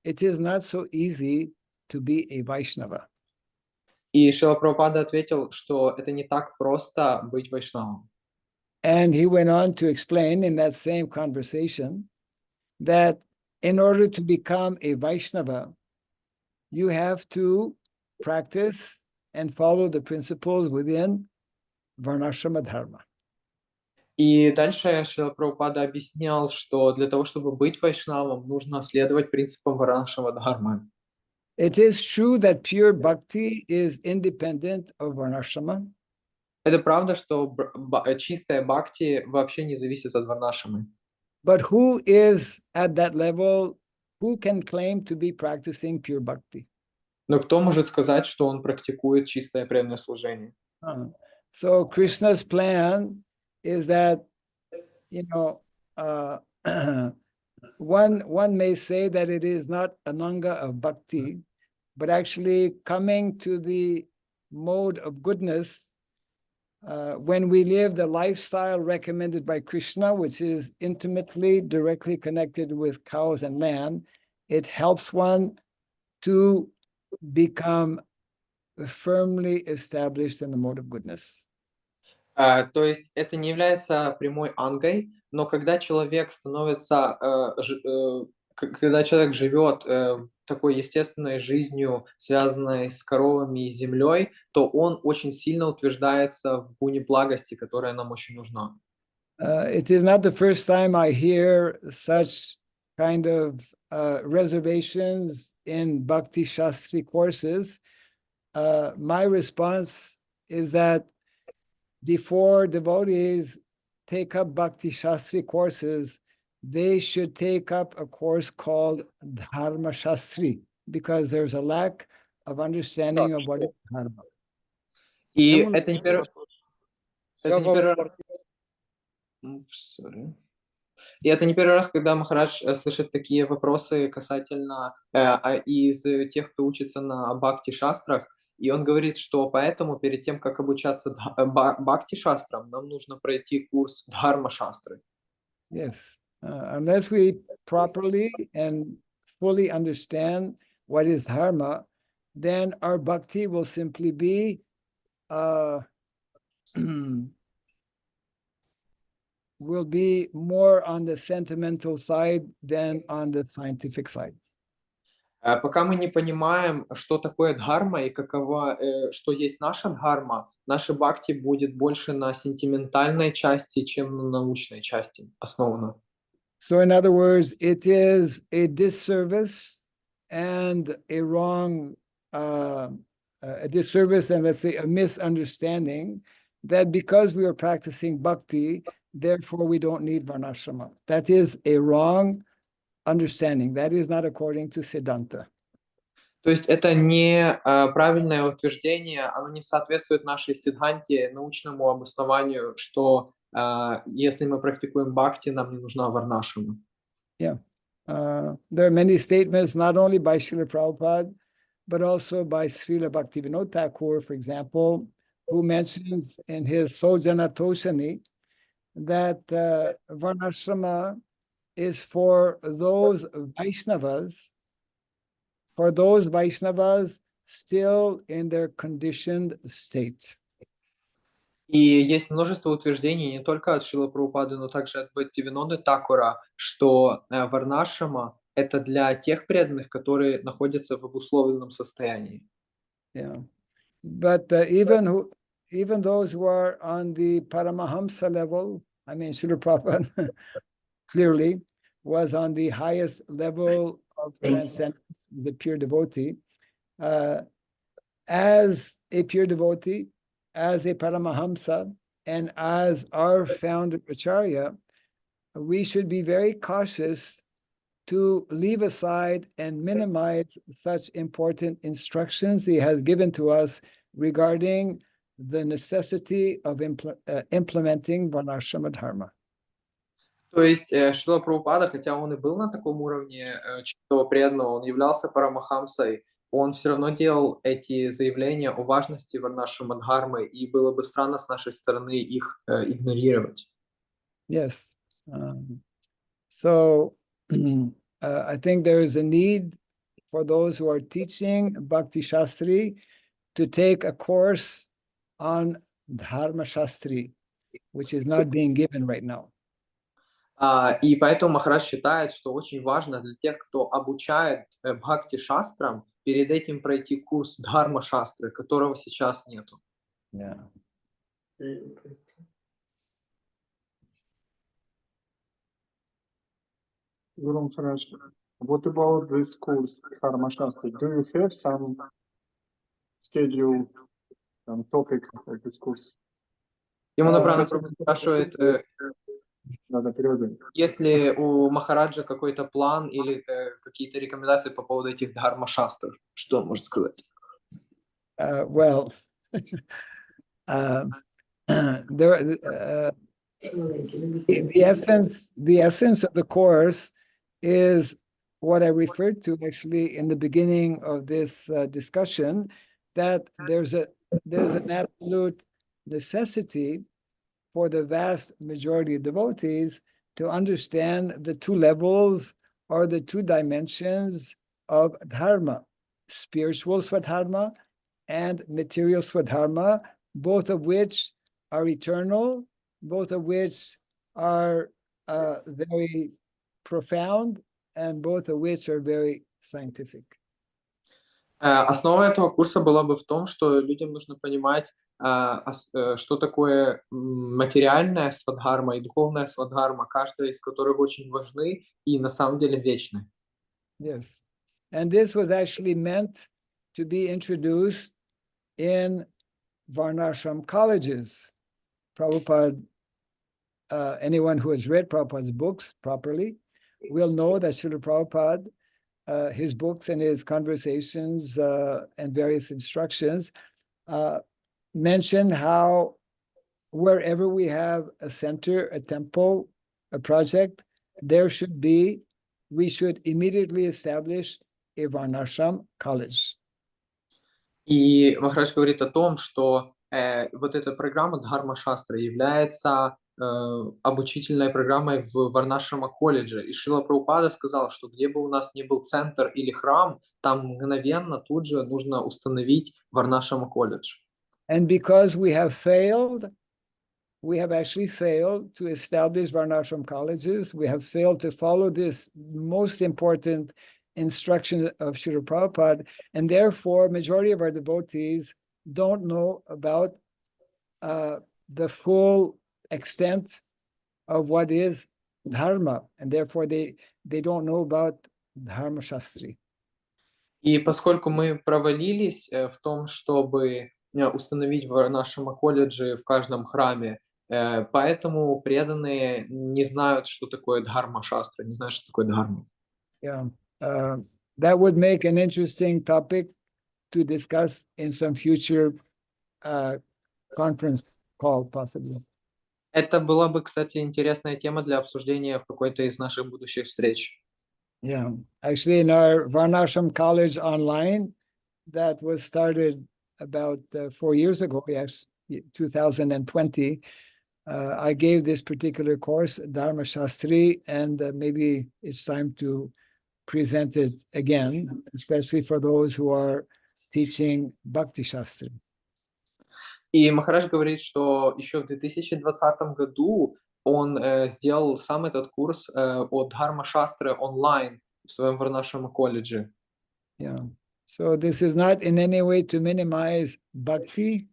it is not so easy to be a Vaishnava. И Шрила Прабхупада ответил, что это не так просто быть вайшнавом. And he went on to explain in that same conversation that in order to become a Vaishnava, you have to practice and follow the principles within Varnashrama Dharma. И дальше Шрила Прабхупада объяснял, что для того, чтобы быть вайшнавом, нужно следовать принципам варнашрама дхармы. It is true that pure bhakti is independent of Varnashrama. Это правда, что чистая бхакти вообще не зависит от варнашрамы. But who is at that level? Who can claim to be practicing pure bhakti? Но кто может сказать, что он практикует чистое преданное служение? So Krishna's plan is that, one may say that it is not ananga of bhakti, but actually coming to the mode of goodness when we live the lifestyle recommended by Krishna, which is intimately, directly connected with cows and land. It helps one to become firmly established in the mode of goodness. То есть это не является прямой ангой, но когда человек становится, когда человек живет такой естественной жизнью, связанной с коровами и землей, то он очень сильно утверждается в гуне благости, которая нам очень нужна. It is not the first time I hear such kind of reservations in Bhakti Shastri courses. My response is that before devotees take up Bhakti Shastri courses, they should take up a course called Dharma Shastri, because there's a lack of understanding of what is Dharma. И это не первый раз. И это не первый раз, когда Махарадж слышит такие вопросы касательно из тех, кто учится на бхакти-шастрах, и он говорит, что поэтому перед тем, как обучаться бхакти-шастрам, нам нужно пройти курс дхарма-шастры. Yes, unless we properly and fully understand what is dharma, then our bhakti will simply be will be more on the sentimental side than on the scientific side. Пока мы не понимаем, что такое дхарма и что есть наша дхарма, наша бхакти будет больше на сентиментальной части, чем на научной части основана. So in other words, it is a disservice and a wrong, a disservice and let's say a misunderstanding that because we are practicing bhakti, therefore we don't need varnashrama. That is a wrong understanding. That is not according to Siddhanta. То есть это не правильное утверждение, оно не соответствует нашей сиддханте, научному обоснованию, что если мы практикуем бхакти, нам не нужна варнашрама. Yeah. There are many statements, not only by Srila Prabhupada, but also by Srila Bhaktivinoda Thakur, for example, who mentions in his Sojana Toshani that varnashrama is for those Vaishnavas still in their conditioned state. И есть множество утверждений не только от Шрилы Прабхупады, но также от Бхактивиноды Такура, что варнашрама — это для тех преданных, которые находятся в обусловленном состоянии. Yeah, but even those who are on the Paramahamsa level, I mean, Srila Prabhupada clearly was on the highest level of transcendence, as a pure devotee. As a pure devotee, as a Paramahamsa, and as our founder Acharya, we should be very cautious to leave aside and minimize such important instructions he has given to us regarding the necessity of implementing Varnashrama Dharma. То есть Шрила Прабхупада, хотя он и был на таком уровне чистого преданного, он являлся парамахамсой, он все равно делал эти заявления о важности Варнашрама Дхармы, и было бы странно с нашей стороны их игнорировать. Yes. So I think there is a need for those who are teaching Bhakti Shastri to take a course on Dharma Shastri, which is not being given right now. И поэтому Махарадж считает, что очень важно для тех, кто обучает Бхакти Шастрам, перед этим пройти курс Дхарма Шастры, которого сейчас нету. Yeah. Guru Maharaj, what about this course, Dharma Shastra? Do you have some schedule, some topic for this course? Ему Набрана спрашивает, Надо переводить. есть ли у Махараджа какой-то план или какие-то рекомендации по поводу этих Дхарма Шастр? Что он может сказать? Well, the essence of the course is what I referred to actually in the beginning of this discussion, that there's an absolute necessity for the vast majority of devotees to understand the two levels or the two dimensions of dharma, spiritual swadharma and material swadharma, both of which are eternal, both of which are very profound, and both of which are very scientific. Основа этого курса была бы в том, что людям нужно понимать, что такое материальная свадхарма и духовная свадхарма, каждая из которых очень важны и на самом деле вечны. Yes, and this was actually meant to be introduced in Varnashram colleges. Prabhupada, anyone who has read Prabhupada's books properly will know that Srila Prabhupada, his books and his conversations and various instructions mention how wherever we have a center, a temple, a project, we should immediately establish a Varnashram college. И Махарадж говорит о том, что вот эта программа Дхарма Шастра является обучительной программой в Варнашрама колледже. И Шрила Прабхупада сказал, что где бы у нас ни был центр или храм, там мгновенно тут же нужно установить Варнашрама колледж. And because we have actually failed to establish Varnashram colleges. We have failed to follow this most important instruction of Srila Prabhupada, and therefore majority of our devotees don't know about the full extent of what is dharma, and therefore they don't know about Dharma Shastri. И поскольку мы провалились в том, чтобы установить в нашем колледже в каждом храме, поэтому преданные не знают, что такое Дхарма Шастра, не знают, что такое Дхарма. Yeah, that would make an interesting topic to discuss in some future conference call, possibly. Это была бы, кстати, интересная тема для обсуждения в какой-то из наших будущих встреч. Yeah, actually in our Varnashram College online, that was started about 4 years ago, yes, 2020, I gave this particular course, Dharma Shastri, and maybe it's time to present it again, especially for those who are teaching Bhakti Shastri. И Махарадж говорит, что еще в 2020 году он сделал сам этот курс о Дхарма Шастре онлайн в своем Варнашрама колледже. Yeah. So this is not in any way to minimize bhakti,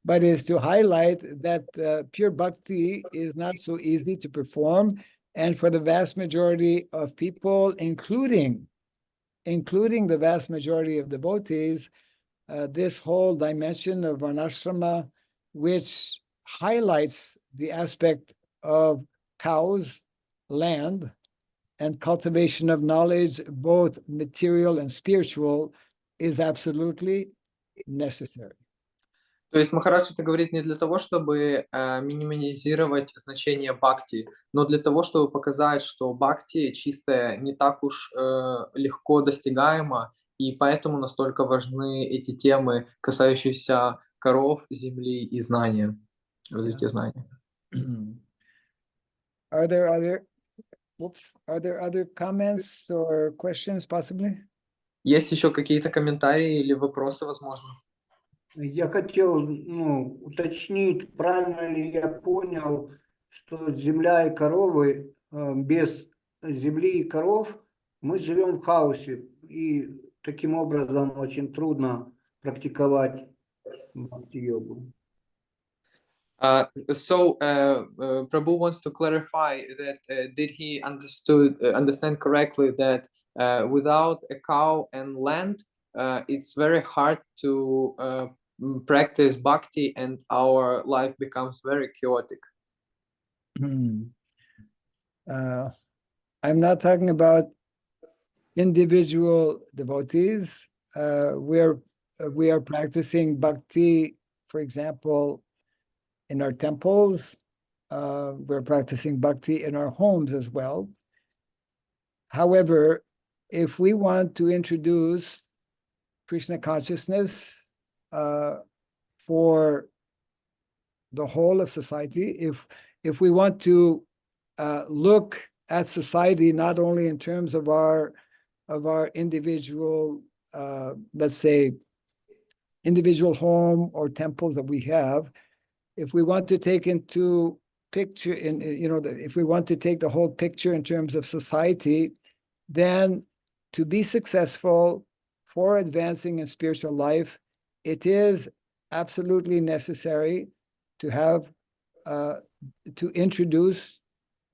but is to highlight that pure bhakti is not so easy to perform, and for the vast majority of people, including the vast majority of devotees, this whole dimension of Varnashrama, which highlights the aspect of cows, land, and cultivation of knowledge, both material and spiritual, is absolutely necessary. То есть Махарадж это говорит не для того, чтобы минимизировать значение бхакти, но для того, чтобы показать, что бхакти чистое не так уж легко достигаемо, и поэтому настолько важны эти темы, касающиеся коров, земли и знания, развития знания. Are there other comments or questions possibly? Есть еще какие-то комментарии или вопросы, возможно? Я хотел уточнить, правильно ли я понял, что земля и коровы, без земли и коров мы живем в хаосе, и таким образом очень трудно практиковать бхакти-йогу. Prabhu wants to clarify that did he understand correctly that without a cow and land, it's very hard to practice bhakti and our life becomes very chaotic. I'm not talking about individual devotees. We are practicing bhakti, for example, in our temples. We're practicing bhakti in our homes as well. However, if we want to introduce Krishna consciousness for the whole of society, if we want to look at society not only in terms of our individual, let's say, individual home or temples that we have, if we want to take into picture, if we want to take the whole picture in terms of society, then to be successful for advancing in spiritual life, it is absolutely necessary to have, to introduce,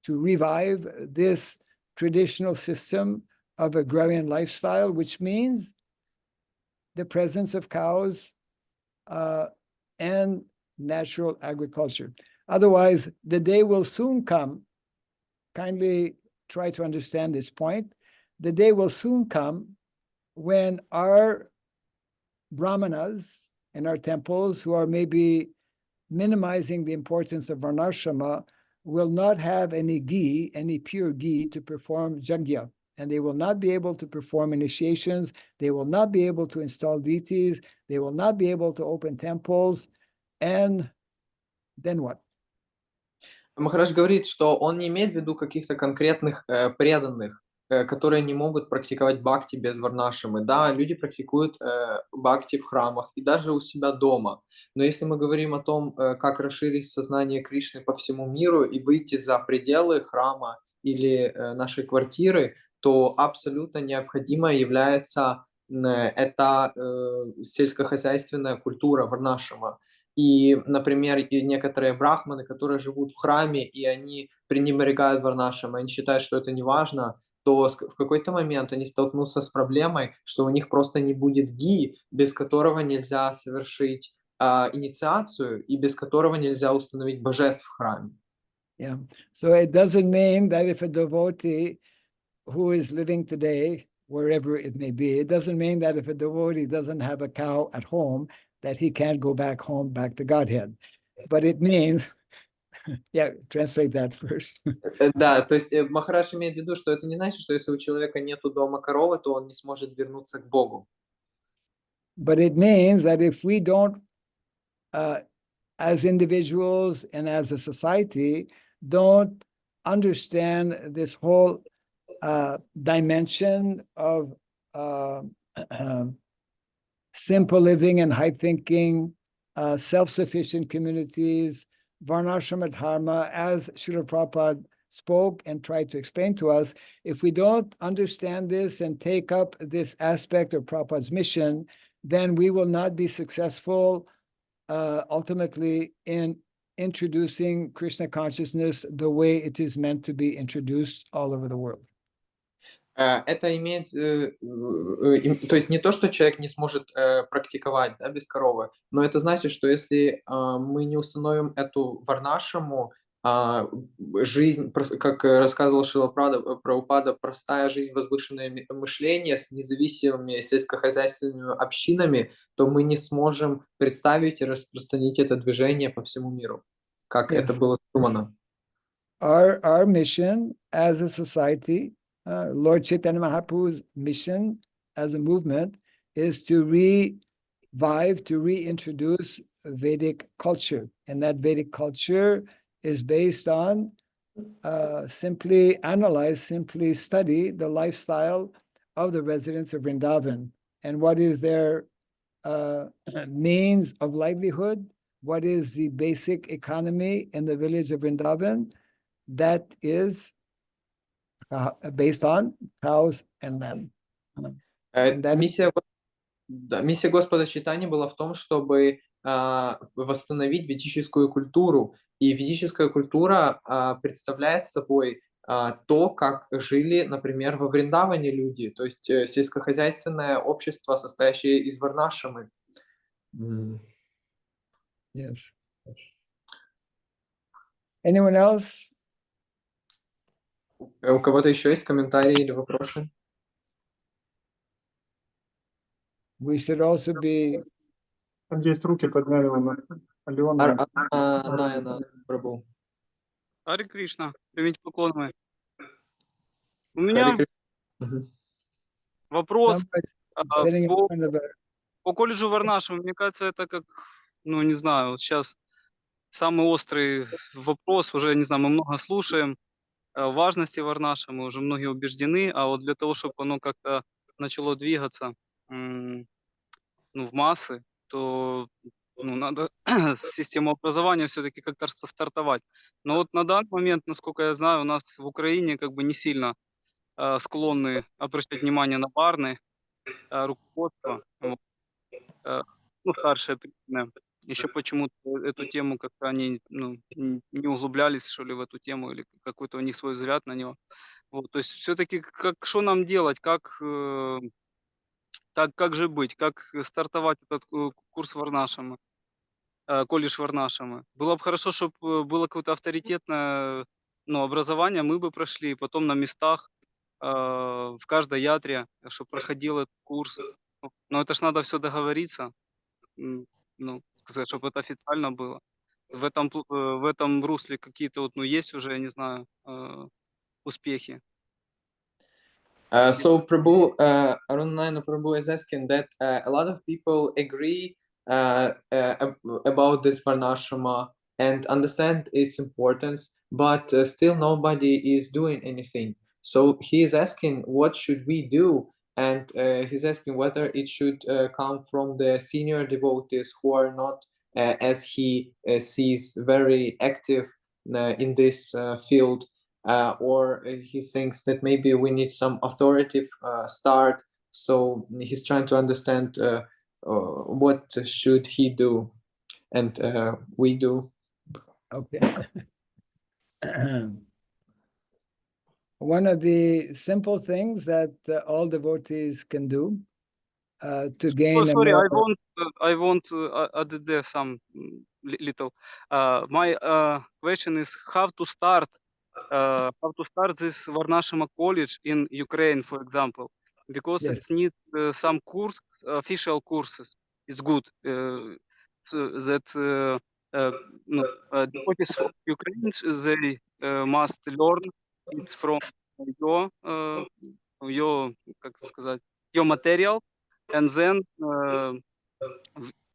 to revive this traditional system of agrarian lifestyle, which means the presence of cows and natural agriculture. Otherwise, the day will soon come, kindly try to understand this point, the day will soon come when our brahmanas in our temples, who are maybe minimizing the importance of varnashrama, will not have any ghee, any pure ghee to perform yajna. And they will not be able to perform initiations. They will not be able to install deities. They will not be able to open temples. And then what? Махарадж говорит, что он не имеет в виду каких-то конкретных преданных, которые не могут практиковать бхакти без варнашамы. Да, люди практикуют бхакти в храмах и даже у себя дома. Но если мы говорим о том, как расширить сознание Кришны по всему миру и выйти за пределы храма или нашей квартиры, то абсолютно необходимо является эта сельскохозяйственная культура варнашама. И, например, некоторые брахманы, которые живут в храме, и они пренебрегают варнашем, они считают, что это не важно, то в какой-то момент они столкнутся с проблемой, что у них просто не будет ги, без которого нельзя совершить инициацию, и без которого нельзя установить божеств в храме. Yeah. So it doesn't mean that if a devotee who is living today, wherever it may be, it doesn't mean that if a devotee doesn't have a cow at home, that he can't go back home, back to Godhead. But it means, yeah, translate that first. Да, то есть Махарадж имеет в виду, что это не значит, что если у человека нету дома коровы, то он не сможет вернуться к Богу. But it means that if we don't, as individuals and as a society, don't understand this whole dimension of simple living and high thinking, self-sufficient communities, varnashrama dharma, as Srila Prabhupada spoke and tried to explain to us, if we don't understand this and take up this aspect of Prabhupada's mission, then we will not be successful ultimately in introducing Krishna consciousness the way it is meant to be introduced all over the world. Это имеет, то есть не то, что человек не сможет практиковать, да, без коровы, но это значит, что если мы не установим эту варнашему жизнь, как рассказывал Шрила Прабхупада, простая жизнь, возвышенное мышление с независимыми сельскохозяйственными общинами, то мы не сможем представить и распространить это движение по всему миру, как это было задумано. Our mission as a society, Lord Chaitanya Mahaprabhu's mission as a movement is to revive, to reintroduce Vedic culture. And that Vedic culture is based on simply analyze, simply study the lifestyle of the residents of Vrindavan and what is their means of livelihood, what is the basic economy in the village of Vrindavan that is based on cows and lamb. And that Миссия Господа Чайтаньи была в том, чтобы восстановить ведическую культуру. И ведическая культура представляет собой то, как жили, например, во Вриндаване люди, то есть сельскохозяйственное общество, состоящее из варнашамы. Yes. Anyone else? У кого-то еще есть комментарии или вопросы? We should also be... Там есть руки подняли, Алена. Найна Прабhu. Харе Кришна, примите поклоны. У меня вопрос по колледжу Варнашева. Мне кажется, это как, ну, не знаю, вот сейчас самый острый вопрос, уже, не знаю, мы много слушаем, важности Варнаша, мы уже многие убеждены, а вот для того, чтобы оно как-то начало двигаться, ну, в массы, то надо с системой образования все-таки как-то стартовать. Но вот на данный момент, насколько я знаю, у нас в Украине как бы не сильно склонны обращать внимание на барны, руководство, ну, старшее преданное. Еще почему-то эту тему как-то они не углублялись, что ли, в эту тему, или какой-то у них свой взгляд на него. Вот, то есть все-таки что нам делать, как же быть, как стартовать этот курс Варнашамы, колледж Варнашамы. Было бы хорошо, чтобы было какое-то авторитетное образование, мы бы прошли, потом на местах, в каждой ятре, чтобы проходил этот курс. Но это ж надо все договориться, сказать, чтобы это официально было. В этом русле какие-то вот, есть уже, я не знаю, успехи. So Prabhu, Arunayana Prabhu is asking that a lot of people agree about this Varnashrama and understand its importance, but still nobody is doing anything. So he is asking, what should we do? And he's asking whether it should come from the senior devotees who are not, as he sees, very active in this field, or he thinks that maybe we need some authoritative start. So he's trying to understand what should he do, and we do. Okay. One of the simple things that all devotees can do to gain Sorry, more... I want to add there some little. My question is how to start this Varnashama college in Ukraine, for example, because Yes. it needs some official courses. It's good that devotees of Ukraine, they must learn it from your material, and then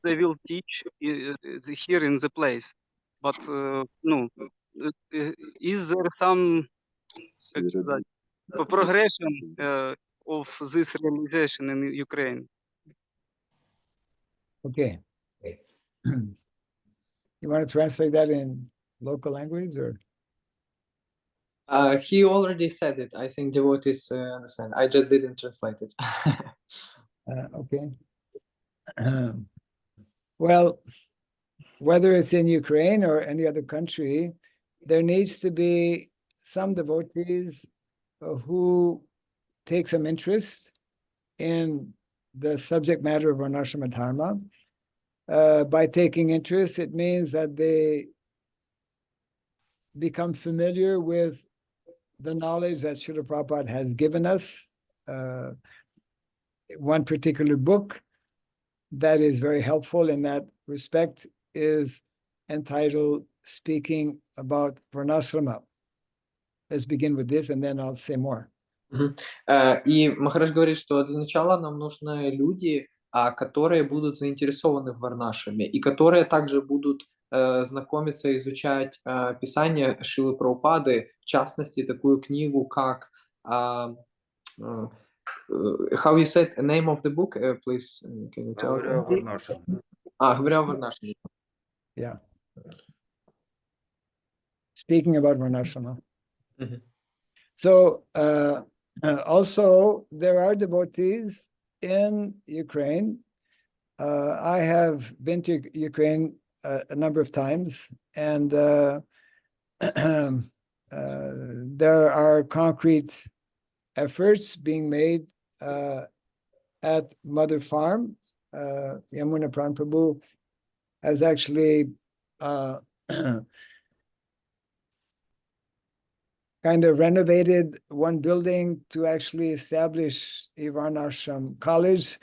they will teach here in the place. But is there some progression of this realization in Ukraine? Okay. You want to translate that in local language, or? He already said it. I think devotees understand. I just didn't translate it. Okay. Well, whether it's in Ukraine or any other country, there needs to be some devotees who take some interest in the subject matter of Varnashrama Dharma. By taking interest, it means that they become familiar with the knowledge that Srila Prabhupada has given us. One particular book that is very helpful in that respect is entitled Speaking About Varnashrama. Let's begin with this, and then I'll say more. И Махарадж говорит, что для начала нам нужны люди, которые будут заинтересованы в Варнашраме, и которые также будут знакомиться, изучать писания Шрилы Прабхупады, в частности, такую книгу, как how you said name of the book, please, can you tell? Говоря о Варнашраме. Говоря о Варнашраме. Yeah. Speaking about Varnashrama. So, also, there are devotees in Ukraine. I have been to Ukraine a number of times, and there are concrete efforts being made at Mother Farm. Yamuna Pran Prabhu has actually kind of renovated one building to actually establish a Varnashram college.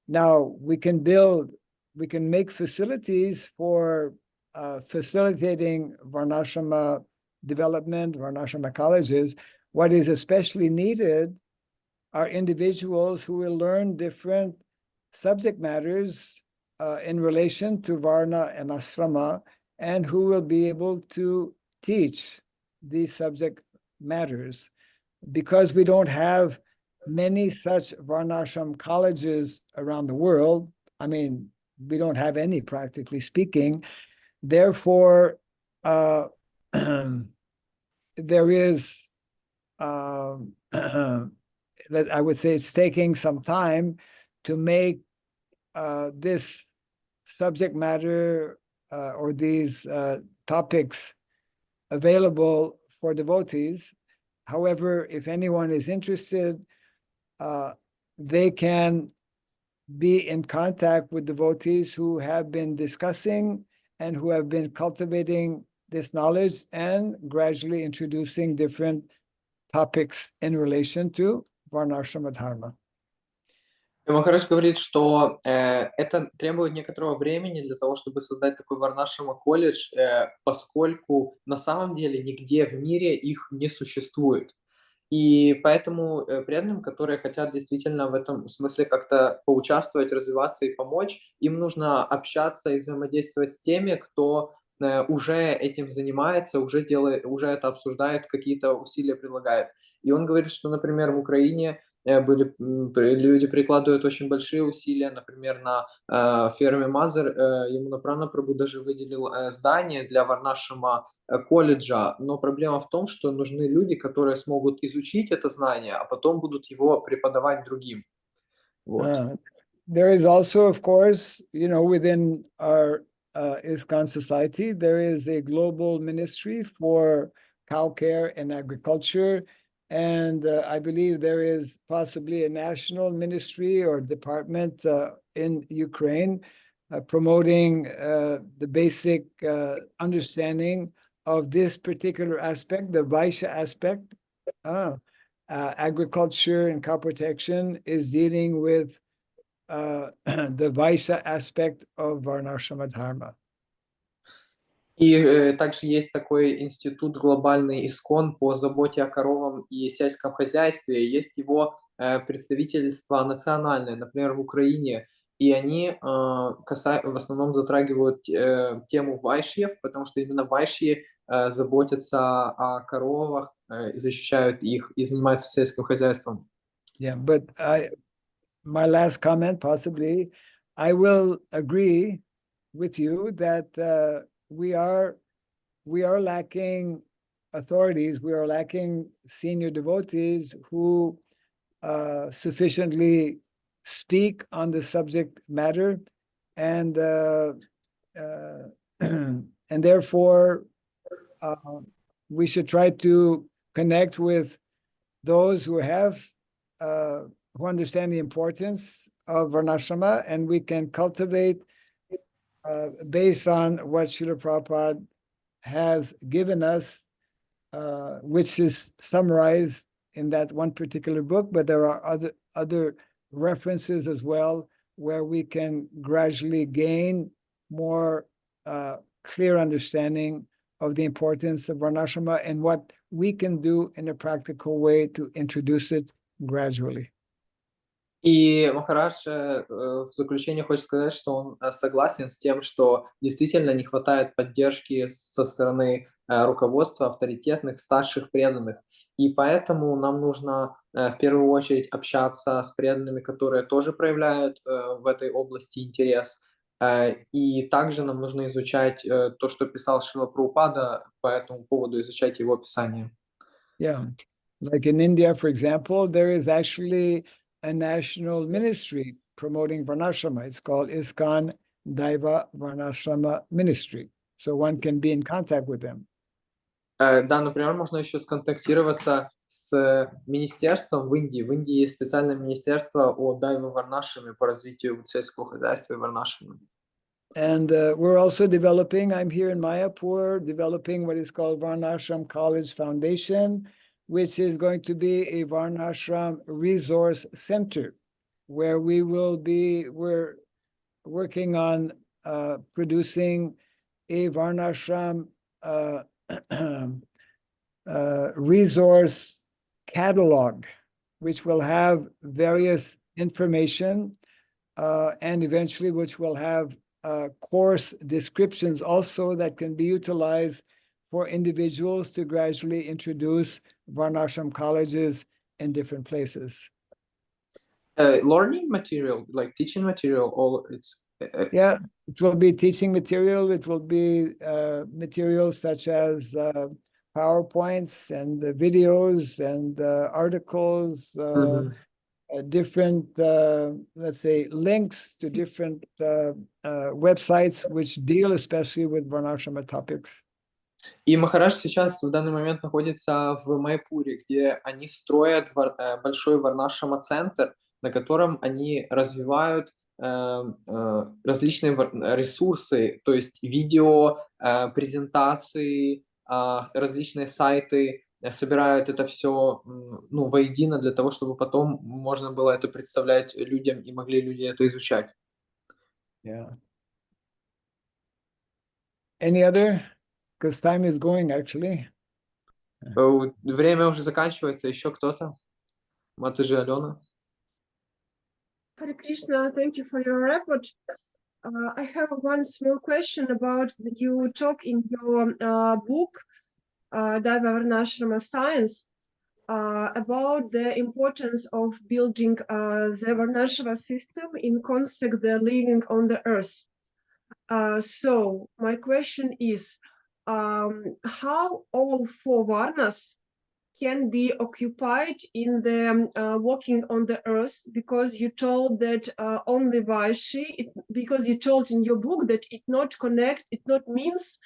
Now we can make facilities for facilitating Varnashrama development, Varnashrama colleges. What is especially needed are individuals who will learn different subject matters in relation to Varna and Ashrama, and who will be able to teach these subject matters. Because we don't have many such Varnashram colleges around the world, I mean, we don't have any, practically speaking. Therefore, there is, I would say it's taking some time to make this subject matter or these topics available for devotees. However, if anyone is interested, they can be in contact with devotees who have been discussing and who have been cultivating this knowledge and gradually introducing different topics in relation to Varnashrama Dharma. Махарадж говорит, что это требует некоторого времени для того, чтобы создать такой Варнашрама колледж, поскольку на самом деле нигде в мире их не существует. И поэтому преданным, которые хотят действительно в этом смысле как-то поучаствовать, развиваться и помочь, им нужно общаться и взаимодействовать с теми, кто уже этим занимается, уже это обсуждает, какие-то усилия прилагает. И он говорит, что, например, в Украине люди прикладывают очень большие усилия, например, на ферме Мазер, Ямуна Прана Прабху даже выделил здание для Варнашрама колледжа, но проблема в том, что нужны люди, которые смогут изучить это знание, а потом будут его преподавать другим. Вот. There is also, of course, within our ISKCON society, there is a global ministry for cow care and agriculture. And I believe there is possibly a national ministry or department in Ukraine promoting the basic understanding of this particular aspect, the Vaishya aspect. Agriculture and cow protection is dealing with the Vaishya aspect of Varnashrama Dharma. И также есть такой институт глобальный ИСКОН по заботе о коровам и сельском хозяйстве. Есть его представительство национальное, например, в Украине. И они в основном затрагивают тему вайшьев, потому что именно вайшьи заботятся о коровах, защищают их и занимаются сельским хозяйством. Yeah, but my last comment, possibly, I will agree with you that we are lacking authorities, we are lacking senior devotees who sufficiently speak on the subject matter, and therefore we should try to connect with those who have who understand the importance of Varnashrama, and we can cultivate based on what Srila Prabhupada has given us, which is summarized in that one particular book, but there are other references as well, where we can gradually gain more clear understanding of the importance of Varnashrama and what we can do in a practical way to introduce it gradually. И Махарадж в заключение хочет сказать, что он согласен с тем, что действительно не хватает поддержки со стороны руководства, авторитетных, старших преданных. И поэтому нам нужно в первую очередь общаться с преданными, которые тоже проявляют в этой области интерес. И также нам нужно изучать то, что писал Шрила Прабхупада по этому поводу, изучать его писание. Yeah, like in India, for example, there is actually a national ministry promoting Varnashrama. It's called ISKCON Daiva Varnashrama Ministry. So one can be in contact with them. Да, например, можно еще сконтактироваться с министерством в Индии. В Индии есть специальное министерство о Дайва Варнашраме по развитию сельского хозяйства и Варнашрама. And we're also developing, I'm here in Mayapur, developing what is called Varnashram College Foundation, which is going to be a Varnashram resource center, where we're working on producing a Varnashram resource catalog, which will have various information and eventually which will have course descriptions also that can be utilized for individuals to gradually introduce Varnashram colleges in different places. Learning material, like teaching material, all it's Yeah, it will be teaching material. It will be materials such as PowerPoints and videos and articles, different, let's say, links to different websites which deal especially with Varnashrama topics. И Махарадж сейчас в данный момент находится в Майпуре, где они строят большой Варнашрама-центр, на котором они развивают различные ресурсы, то есть видео, презентации, различные сайты, собирают это все воедино для того, чтобы потом можно было это представлять людям и могли люди это изучать. Yeah. Any other? Because time is going, actually. Время уже заканчивается. Еще кто-то? Матаджи, Алена. Hare Krishna, thank you for your report. I have one small question about you talk in your book, Daiva Varnashrama Science, about the importance of building the Varnashrama system in context the living on the earth. So my question is, how all four Varnas can be occupied in the walking on the earth, because you told that only Vaishi, because you told in your book that it not means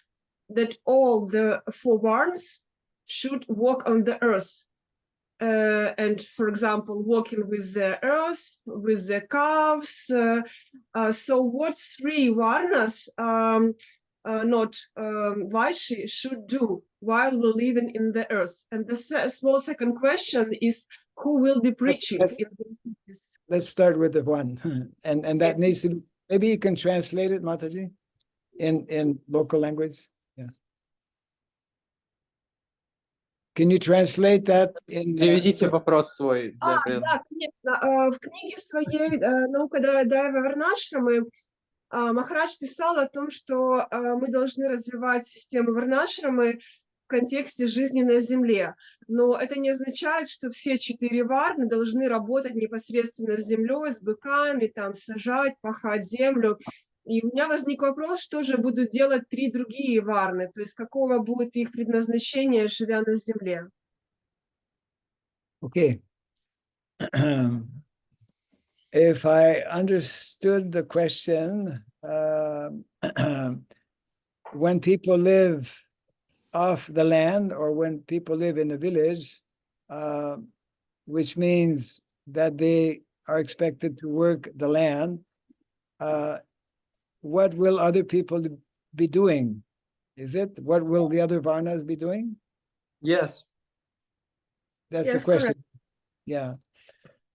that all the four Varnas should walk on the earth. And for example, walking with the earth, with the cows. So what three Varnas, not Vaishi, should do while we're living in the earth? And the small second question is, who will be preaching in this? Let's start with the one, and that needs to be, maybe you can translate it, Mataji, in local language. Yeah. Can you translate that in? Переведите вопрос свой. Да, конечно. В книге своей «Наука Дайва Варнашрамы» Махарадж писал о том, что мы должны развивать систему Варнашрамы в контексте жизни на Земле. Но это не означает, что все 4 варны должны работать непосредственно с землей, с быками, там, сажать, пахать землю. И у меня возник вопрос, что же будут делать 3 другие варны, то есть какого будет их предназначение, живя на Земле. Okay. If I understood the question, when people live off the land or when people live in a village, which means that they are expected to work the land, what will other people be doing? Is it? What will the other varnas be doing? Yes. That's Yes, the question. correct. Yeah.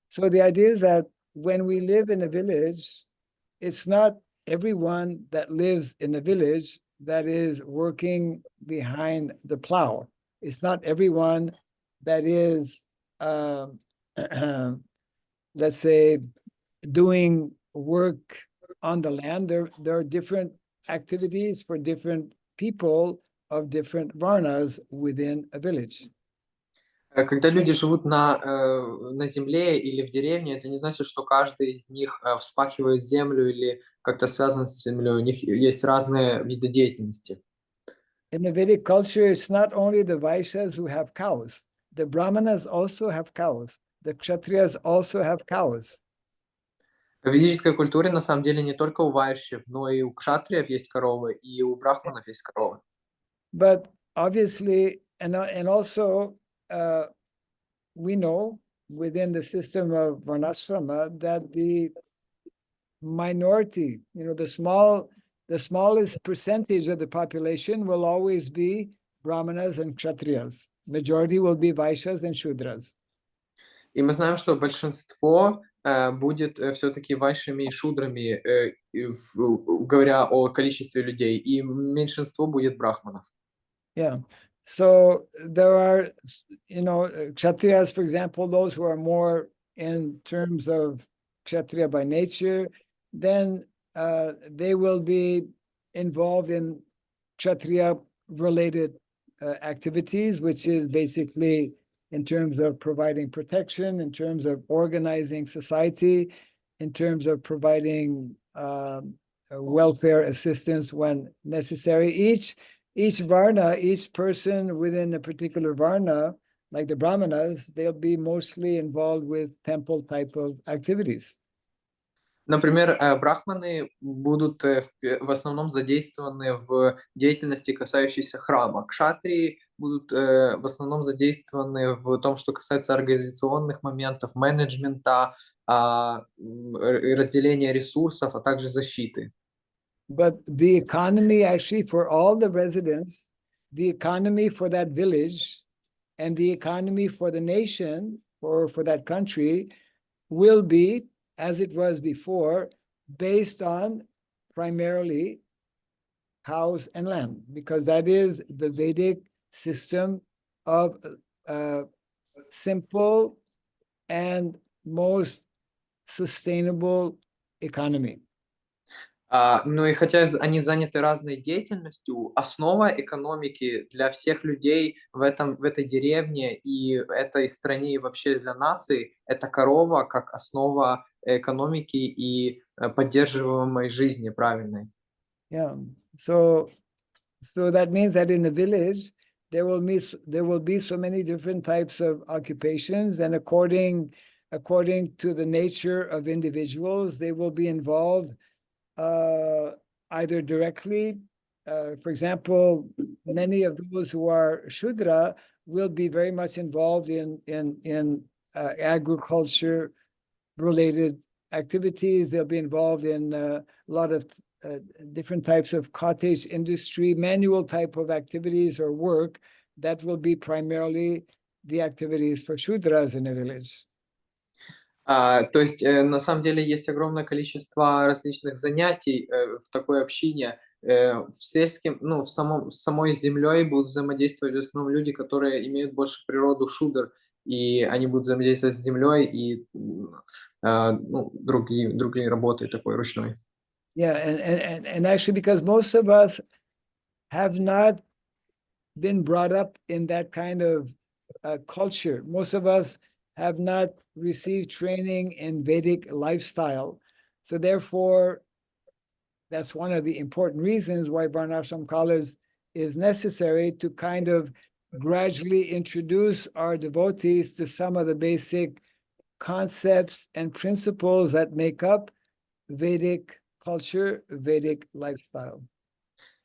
So the idea is that when we live in a village, it's not everyone that lives in a village that is working behind the plow. It's not everyone that is, let's say, doing work on the land. There are different activities for different people of different varnas within a village. Когда люди живут на земле или в деревне, это не значит, что каждый из них вспахивает землю или как-то связан с землей. У них есть разные виды деятельности. In the Vedic culture, it's not only the Vaishyas who have cows. The Brahmanas also have cows. The Kshatriyas also have cows. В ведической культуре на самом деле не только у вайшьев, но и у кшатриев есть коровы, и у брахманов есть коровы. But obviously, and also, we know within the system of varnashrama that the minority, the smallest percentage of the population will always be Brahmanas and Kshatriyas. Majority will be Vaishyas and Shudras. И мы знаем, что большинство будет все-таки вайшами и шудрами, говоря о количестве людей, и меньшинство будет брахманов. Yeah. So there are, Kshatriyas, for example, those who are more in terms of Kshatriya by nature, then they will be involved in Kshatriya-related activities, which is basically in terms of providing protection, in terms of organizing society, in terms of providing welfare assistance when necessary. Each varna, each person within a particular varna, like the brahmanas, they'll be mostly involved with temple type of activities. Например, брахманы будут в основном задействованы в деятельности, касающейся храма. Кшатрии будут в основном задействованы в том, что касается организационных моментов, менеджмента, разделения ресурсов, а также защиты. But the economy actually for all the residents, the economy for that village and the economy for the nation or for that country will be, as it was before, based on primarily cows and land, because that is the Vedic system of simple and most sustainable economy. Ну и хотя они заняты разной деятельностью, основа экономики для всех людей в этой деревне и этой стране и вообще для нации – это корова как основа экономики и поддерживаемой жизни правильной. Yeah. So that means that in the village there will be so many different types of occupations, and according to the nature of individuals, they will be involved either directly, for example, many of those who are Shudra will be very much involved in agriculture related activities. They'll be involved in a lot of different types of cottage industry, manual type of activities or work that will be primarily the activities for Shudras in a village. То есть, на самом деле, есть огромное количество различных занятий в такой общине. В сельском, в самой землей будут взаимодействовать в основном люди, которые имеют больше природу шудр, и они будут взаимодействовать с землей и другие работы такой ручной. Yeah, and actually, because most of us have not been brought up in that kind of culture. Most of us have not received training in Vedic lifestyle. So therefore, that's one of the important reasons why Varnashram college is necessary, to kind of gradually introduce our devotees to some of the basic concepts and principles that make up Vedic culture, Vedic lifestyle.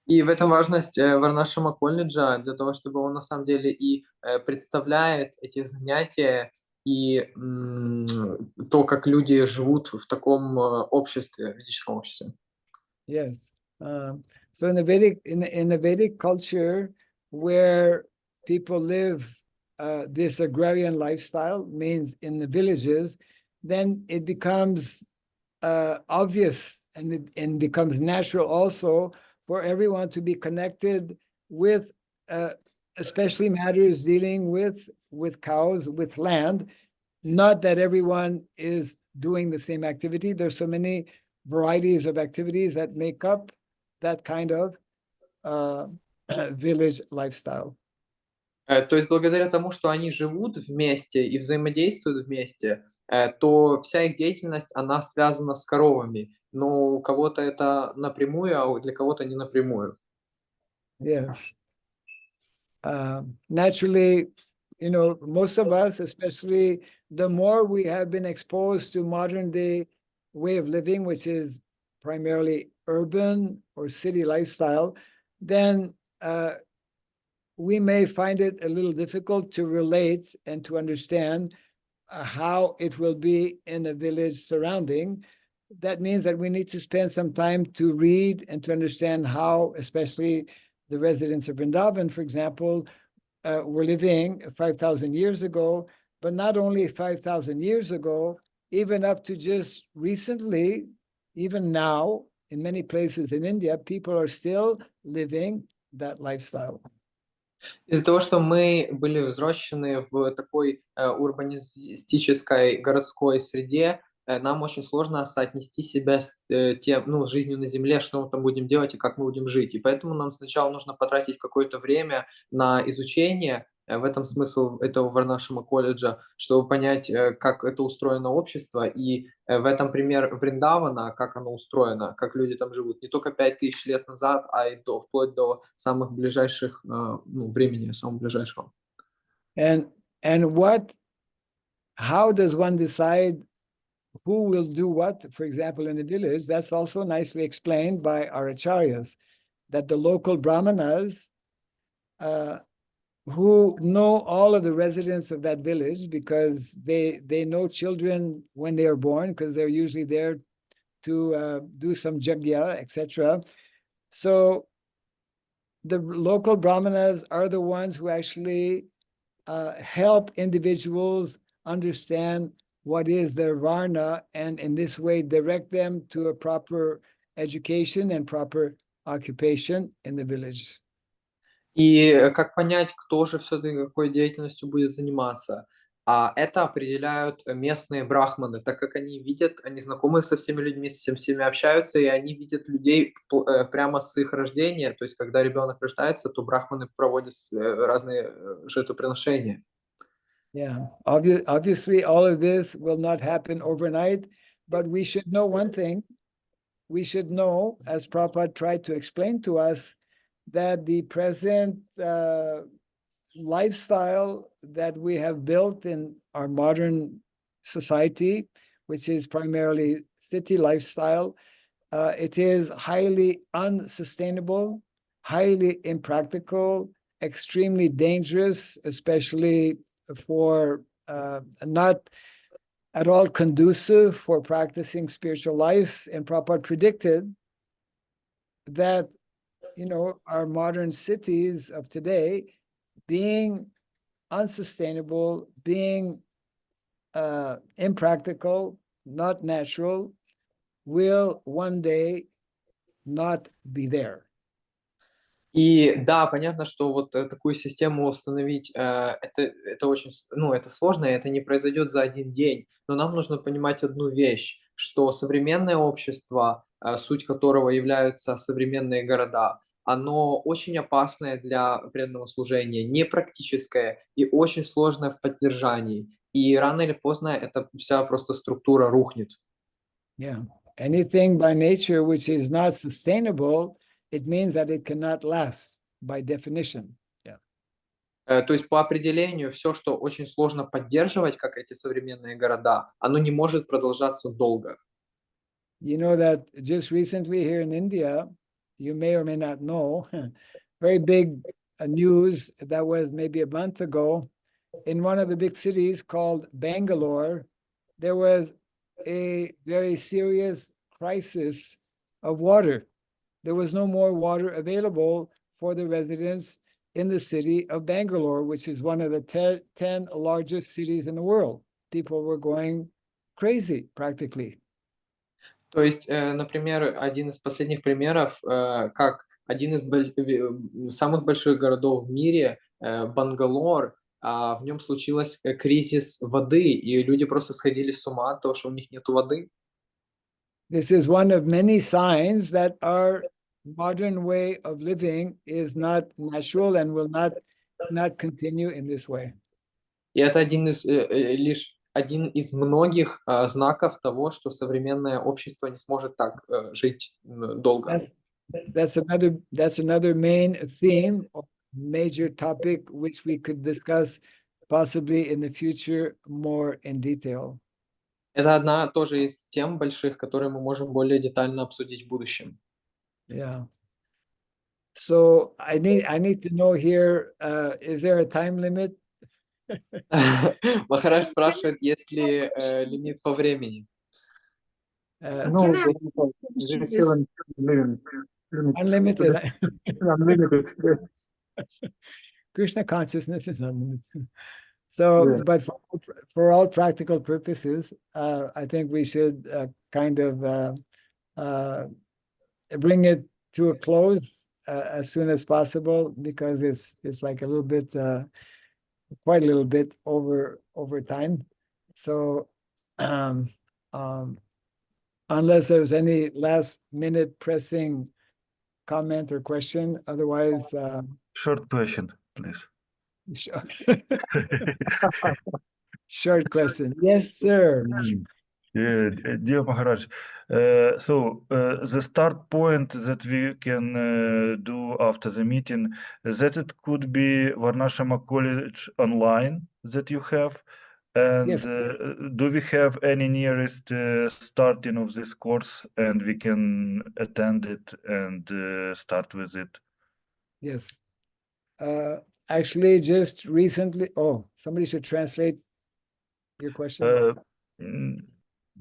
И в этом важность Варнашрама колледжа, для того, чтобы он на самом деле и представляет эти занятия и то, как люди живут в таком обществе, ведическом обществе. Yes. So in the Vedic culture, where people live this agrarian lifestyle, means in the villages, then it becomes obvious and becomes natural also for everyone to be connected with, especially matters dealing with cows, with land. Not that everyone is doing the same activity. There's so many varieties of activities that make up that kind of village lifestyle. То есть благодаря тому, что они живут вместе и взаимодействуют вместе, то вся их деятельность, она связана с коровами. Но у кого-то это напрямую, а для кого-то не напрямую. Yes. Naturally, you know, most of us, especially the more we have been exposed to modern day way of living, which is primarily urban or city lifestyle, then we may find it a little difficult to relate and to understand how it will be in a village surrounding. That means that we need to spend some time to read and to understand how, especially the residents of Vrindavan, for example, were living 5,000 years ago, but not only 5,000 years ago, even up to just recently, even now, in many places in India, people are still living that lifestyle. Из-за того, что мы были взращены в такой урбанистической городской среде, нам очень сложно соотнести себя с с жизнью на Земле, что мы там будем делать и как мы будем жить. И поэтому нам сначала нужно потратить какое-то время на изучение, в этом смысл этого Варнашрама колледжа, чтобы понять, как это устроено общество, и в этом пример Вриндавана, как оно устроено, как люди там живут, не только 5000 лет назад, а и вплоть до самых ближайших, времени, самого ближайшего. And how does one decide who will do what, for example, in a village? That's also nicely explained by our acharyas, that the local brahmanas who know all of the residents of that village, because they know children when they are born, because they're usually there to do some yajna, etc. So the local brahmanas are the ones who actually help individuals understand what is their varna, and in this way direct them to a proper education and proper occupation in the village. И как понять, кто же все-таки какой деятельностью будет заниматься? Это определяют местные брахманы, так как они видят, они знакомы со всеми людьми, со всеми общаются, и они видят людей прямо с их рождения. То есть, когда ребенок рождается, то брахманы проводят разные жертвоприношения. Yeah, obviously all of this will not happen overnight, but we should know one thing. We should know, as Prabhupada tried to explain to us, that the present lifestyle that we have built in our modern society, which is primarily city lifestyle, it is highly unsustainable, highly impractical, extremely dangerous, especially for not at all conducive for practicing spiritual life. And Prabhupada predicted that, you know, our modern cities of today, being unsustainable, being impractical, not natural, will one day not be there. И да, понятно, что вот такую систему установить, это очень, это сложно, и это не произойдет за один день. Но нам нужно понимать одну вещь, что современное общество, суть которого являются современные города, оно очень опасное для преданного служения, непрактическое и очень сложное в поддержании. И рано или поздно эта вся просто структура рухнет. Yeah. Anything by nature which is not sustainable, it means that it cannot last by definition. Yeah. То есть по определению все, что очень сложно поддерживать, как эти современные города, оно не может продолжаться долго. You know that just recently here in India, you may or may not know, very big news that was maybe a month ago in one of the big cities called Bangalore, there was a very serious crisis of water. There was no more water available for the residents in the city of Bangalore, which is one of the 10 largest cities in the world. People were going crazy, practically. То есть, например, один из последних примеров, как один из самых больших городов в мире, Бангалор, в нем случился кризис воды, и люди просто сходили с ума от того, что у них нет воды. This is one of many signs that our modern way of living is not natural and will not continue in this way. И это лишь один из многих знаков того, что современное общество не сможет так жить долго. That's another main theme, or major topic, which we could discuss possibly in the future more in detail. Это одна тоже из тем больших, которые мы можем более детально обсудить в будущем. Yeah. So I need to know here, is there a time limit? Махарадж спрашивает, есть ли лимит по времени. Ну, здесь Unlimited. unlimited. Krishna consciousness is unlimited. So, Yes. but for all practical purposes, I think we should kind of bring it to a close as soon as possible, because it's like a little bit, quite a little bit over time. So, unless there's any last minute pressing comment or question, otherwise. Short question, please. Short question. Yes, sir. Yeah, dear Maharaj, so the start point that we can do after the meeting, that it could be Varnashama College online that you have, and Yes. do we have any nearest starting of this course, and we can attend it and start with it? Yes. Actually, just recently, somebody should translate your question.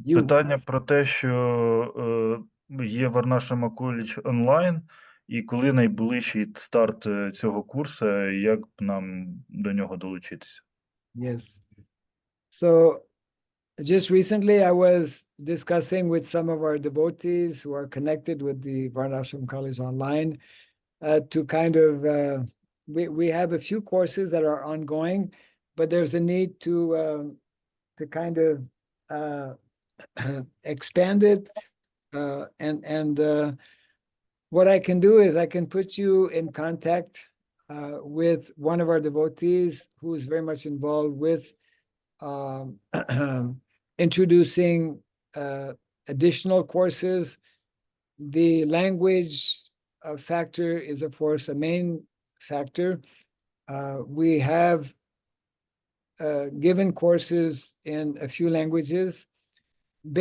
You. Питання про те, що є Varnashama College онлайн, і коли найближчий старт цього курсу, як нам до нього долучитися? Yes. So, just recently I was discussing with some of our devotees who are connected with the Varnashram College online to kind of, we have a few courses that are ongoing, but there's a need to kind of expand it, and what I can do is I can put you in contact with one of our devotees who is very much involved with introducing additional courses. The language factor is, of course, a main factor. We have given courses in a few languages.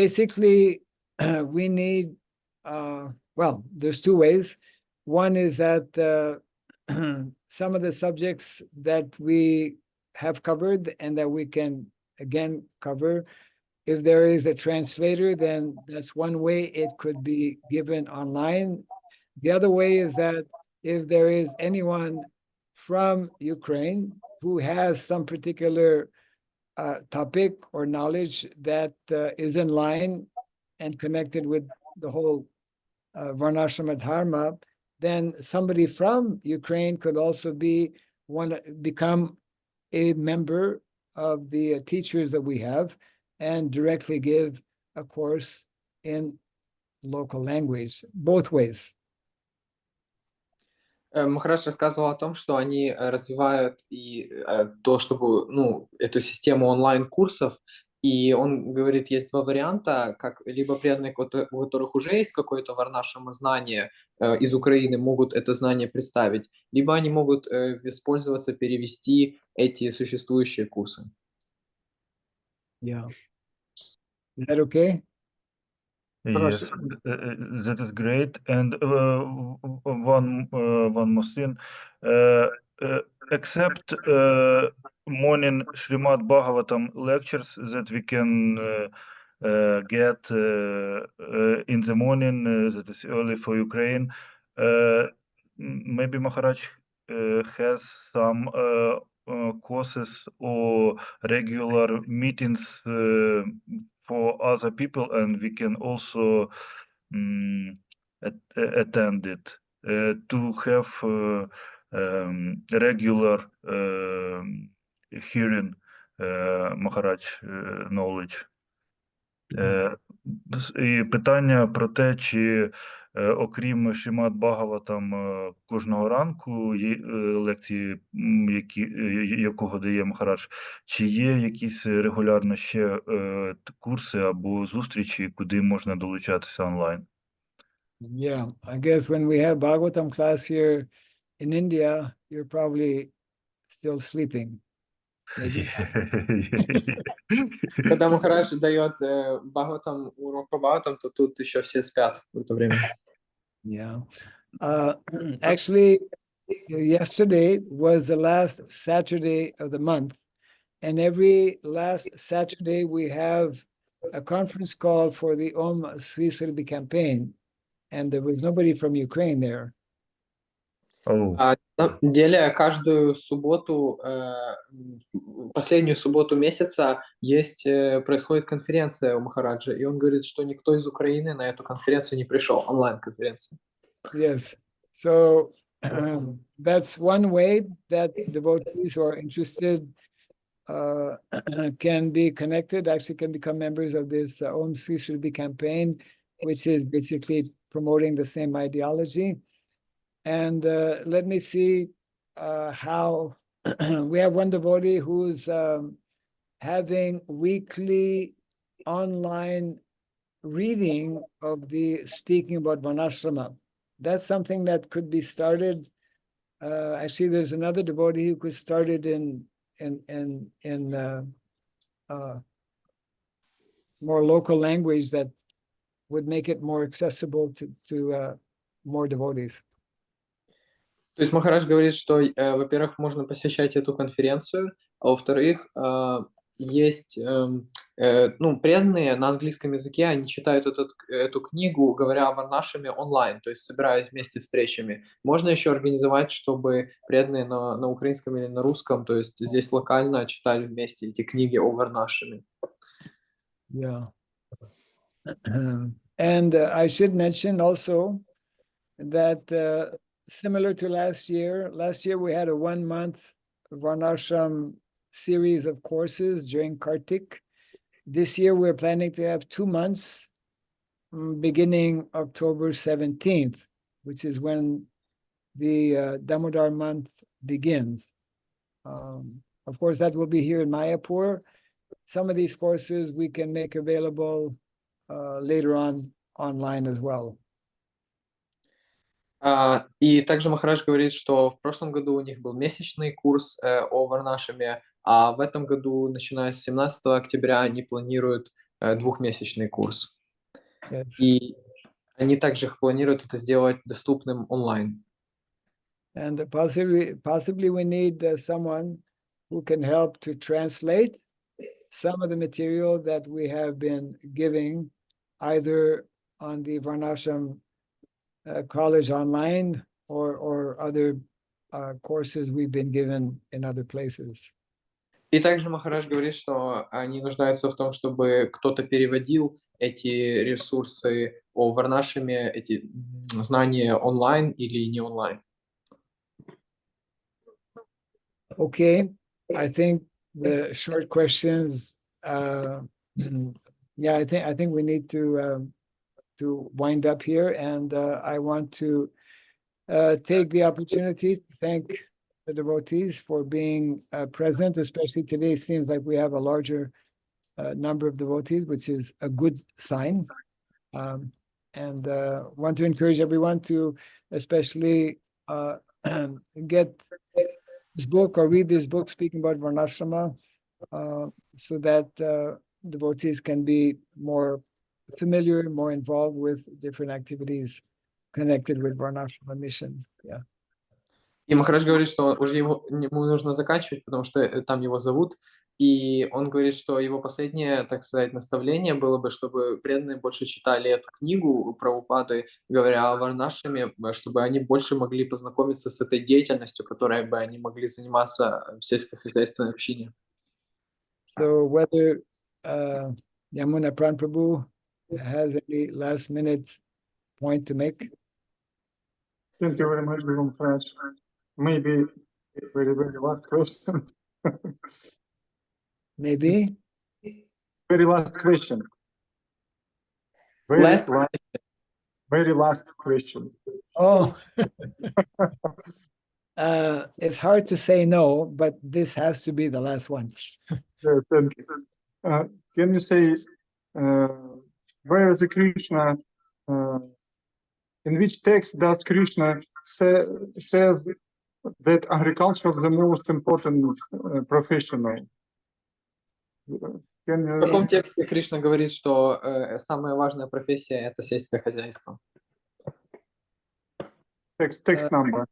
Basically, we need, well, there's two ways. One is that some of the subjects that we have covered and that we can again cover, if there is a translator, then that's one way it could be given online. The other way is that if there is anyone from Ukraine who has some particular topic or knowledge that is in line and connected with the whole Varnashrama Dharma, then somebody from Ukraine could also become a member of the teachers that we have and directly give a course in local language, both ways. Махарадж рассказывал о том, что они развивают и то, чтобы, эту систему онлайн-курсов, и он говорит, есть два варианта, как либо преданные, у которых уже есть какое-то варнашрама знание из Украины, могут это знание представить, либо они могут воспользоваться, перевести эти существующие курсы. Yeah. Is that okay? Yes, that is great. And one more thing. except morning Srimad Bhagavatam lectures that we can get in the morning, that is early for Ukraine. Maybe Maharaj has some courses or regular meetings for other people, and we can also attend it to have regular hearing Maharaj knowledge. І питання про те, чи окрім Шримад Бхагаватам кожного ранку є лекції, якого дає Махарадж, чи є якісь регулярно ще курси або зустрічі, куди можна долучатися онлайн? Yeah, I guess when we have Bhagavatam class here in India, you're probably still sleeping. Maybe. Когда Махарадж дает Бхагаватам, урок по Бхагаватам, то тут еще все спят в это время. Yeah. Actually, yesterday was the last Saturday of the month. And every last Saturday, we have a conference call for the Om Sri Surabhi campaign. And there was nobody from Ukraine there. Oh. На самом деле, каждую субботу, последнюю субботу месяца происходит конференция у Махараджа, и он говорит, что никто из Украины на эту конференцию не пришел, онлайн-конференция. Yes. So that's one way that devotees who are interested can be connected, actually can become members of this Om Sri Surabhi campaign, which is basically promoting the same ideology. And let me see how we have one devotee who's having weekly online reading of the speaking about Varnashrama. That's something that could be started. Actually, there's another devotee who could start it in more local language that would make it more accessible to more devotees. То есть Махарадж говорит, что, во-первых, можно посещать эту конференцию, а во-вторых, есть преданные на английском языке, они читают эту книгу, говоря о Варнашаме онлайн, то есть собираясь вместе встречами. Можно еще организовать, чтобы преданные на украинском или на русском, то есть здесь локально читали вместе эти книги о Варнашаме. Yeah. And I should mention also that similar to last year we had a 1-month Varnashram series of courses during Kartik. This year we're planning to have 2 months beginning October 17th, which is when the Damodar month begins. Of course, that will be here in Mayapur. Some of these courses we can make available later on online as well. И также Махарадж говорит, что в прошлом году у них был месячный курс о Варнашаме, а в этом году, начиная с 17 октября, они планируют 2-месячный курс. Yes. И они также планируют это сделать доступным онлайн. And possibly we need someone who can help to translate some of the material that we have been giving either on the Varnashram college online or other courses we've been given in other places. И также Махарадж говорит, что они нуждаются в том, чтобы кто-то переводил эти ресурсы о Варнашаме, эти знания онлайн или не онлайн. Okay, I think the short questions. Yeah, I think we need to wind up here, and I want to take the opportunity to thank the devotees for being present, especially today. It seems like we have a larger number of devotees, which is a good sign. And want to encourage everyone to especially get this book or read this book speaking about Varnashrama, so that devotees can be more familiar, more involved with different activities connected with Varnashrama mission. Yeah. И Махарадж говорит, что уже ему нужно заканчивать, потому что там его зовут. И он говорит, что его последнее, так сказать, наставление было бы, чтобы преданные больше читали эту книгу Прабхупады, говоря о Варнашраме, чтобы они больше могли познакомиться с этой деятельностью, которой бы они могли заниматься в сельскохозяйственной общине. So whether Yamuna Pran Prabhu has any last minute point to make? Thank you very much, Bhagwan Maharaj. Maybe very last question. Maybe. Very last question. Very last question. Oh, it's hard to say no, but this has to be the last one. Thank you. Can you say where the Krishna, in which text does Krishna says that agriculture is the most important profession? В каком тексте Кришна говорит, что самая важная профессия – это сельское хозяйство? Text number.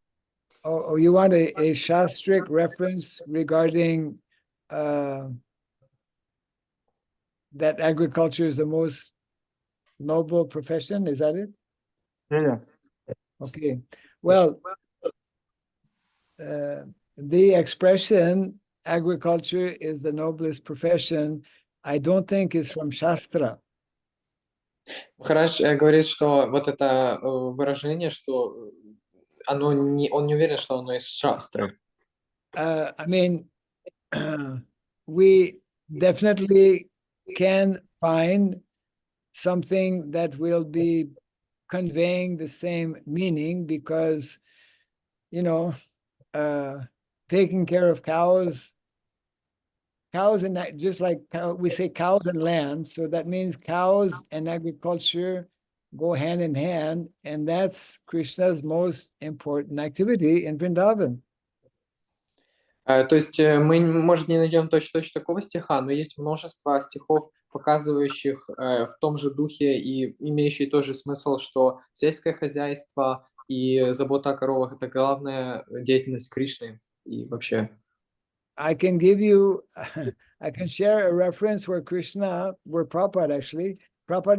Oh, you want a shastric reference regarding that agriculture is the most noble profession? Is that it? Yeah. Okay. Well, the expression agriculture is the noblest profession, I don't think is from Shastra. Махарадж говорит, что вот это выражение, что он не уверен, что оно из шастры. I mean, we definitely can find something that will be conveying the same meaning because, taking care of cows and that, just like we say cows and land, so that means cows and agriculture go hand in hand, and that's Krishna's most important activity in Vrindavan. То есть мы, может, не найдем точно такого стиха, но есть множество стихов, показывающих в том же духе и имеющие тот же смысл, что сельское хозяйство и забота о коровах – это главная деятельность Кришны и вообще. I can share a reference where Prabhupada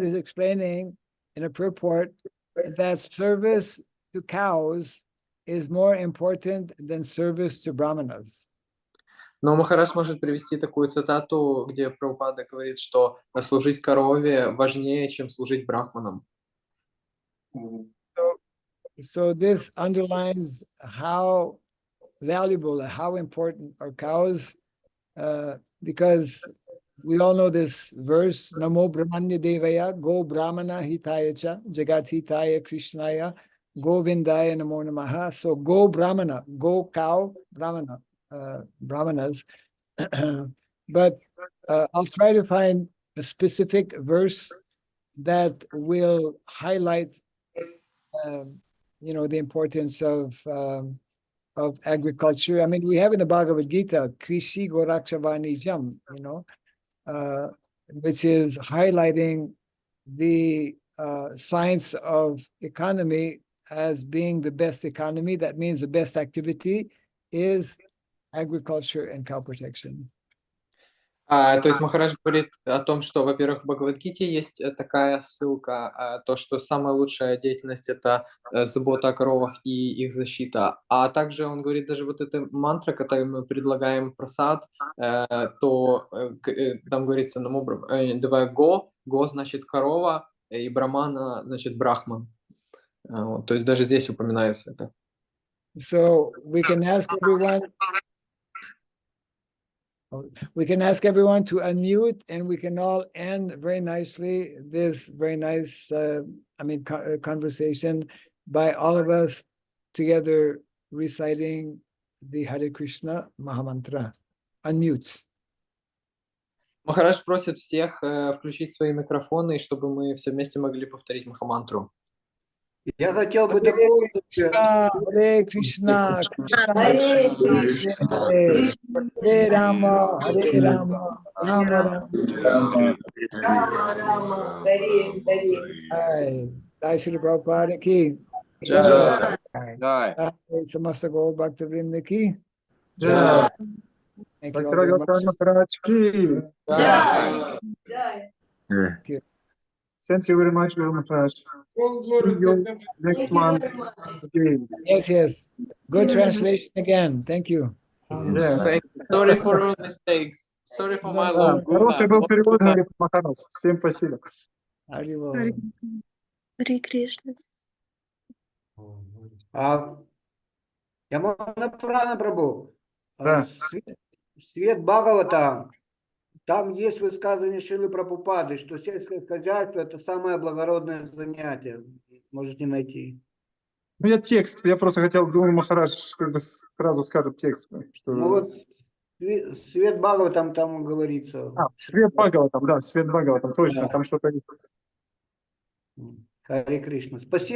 is explaining in a purport that service to cows is more important than service to brahmanas. Но Махарадж может привести такую цитату, где Прабхупада говорит, что служить корове важнее, чем служить брахманам. So this underlines how valuable, how important are cows, because we all know this verse, Namo Brahmanya Devaya, Go Brahmana Hitaya Cha, Jagat Hitaya Krishnaya, Govindaya Namo Namaha. So Go Brahmana, Go cow, Brahmana, Brahmanas. But I'll try to find a specific verse that will highlight, the importance of agriculture. I mean, we have in the Bhagavad Gita, Krishi Gorakshavanijam, which is highlighting the science of economy as being the best economy. That means the best activity is agriculture and cow protection. То есть Махарадж говорит о том, что, во-первых, в Бхагавад-гите есть такая ссылка, то, что самая лучшая деятельность – это забота о коровах и их защита. А также он говорит, даже вот эта мантра, которую мы предлагаем прасад, то там говорится, давай го значит корова, и брамана значит брахман. То есть даже здесь упоминается это. So we can ask everyone to unmute, and we can all end very nicely this very nice, conversation by all of us together reciting the Hare Krishna Mahamantra. Unmutes. Махарадж просит всех включить свои микрофоны, чтобы мы все вместе могли повторить Махамантру. Я хотел бы дополнить. Hare Krishna, Hare Krishna, Hare Rama, Hare Rama, Rama Rama. Rama Rama, Hare Hare. Jai Shri Prabhupada ki. Jai. Samasta Gaur Bhakta Vrinda ki. Jai. Thank you Bhakti all very Raghava much. Swami Maharaj ki. Thank you very much, Guru Maharaj. See you next month again. Yes, yes. Good translation again. Thank you. Yeah. Sorry for all mistakes. Sorry for my No, long Хороший был перевод, guna. говорит Махарадж. Всем спасибо. Haribol. Харе Кришна. Я правильно, Прабху. Да. Свет Бхагавата, там есть высказывание Шрилы Прабхупады, что сельское хозяйство – это самое благородное занятие. Можете найти. Ну, я текст, я просто хотел, Гуру Махарадж как бы сразу скажет текст. Что... Ну вот свет Бхагавата там говорится. Свет Бхагаватам, да, свет Бхагаватам, точно, там что-то есть. Харе Кришна. Спасибо.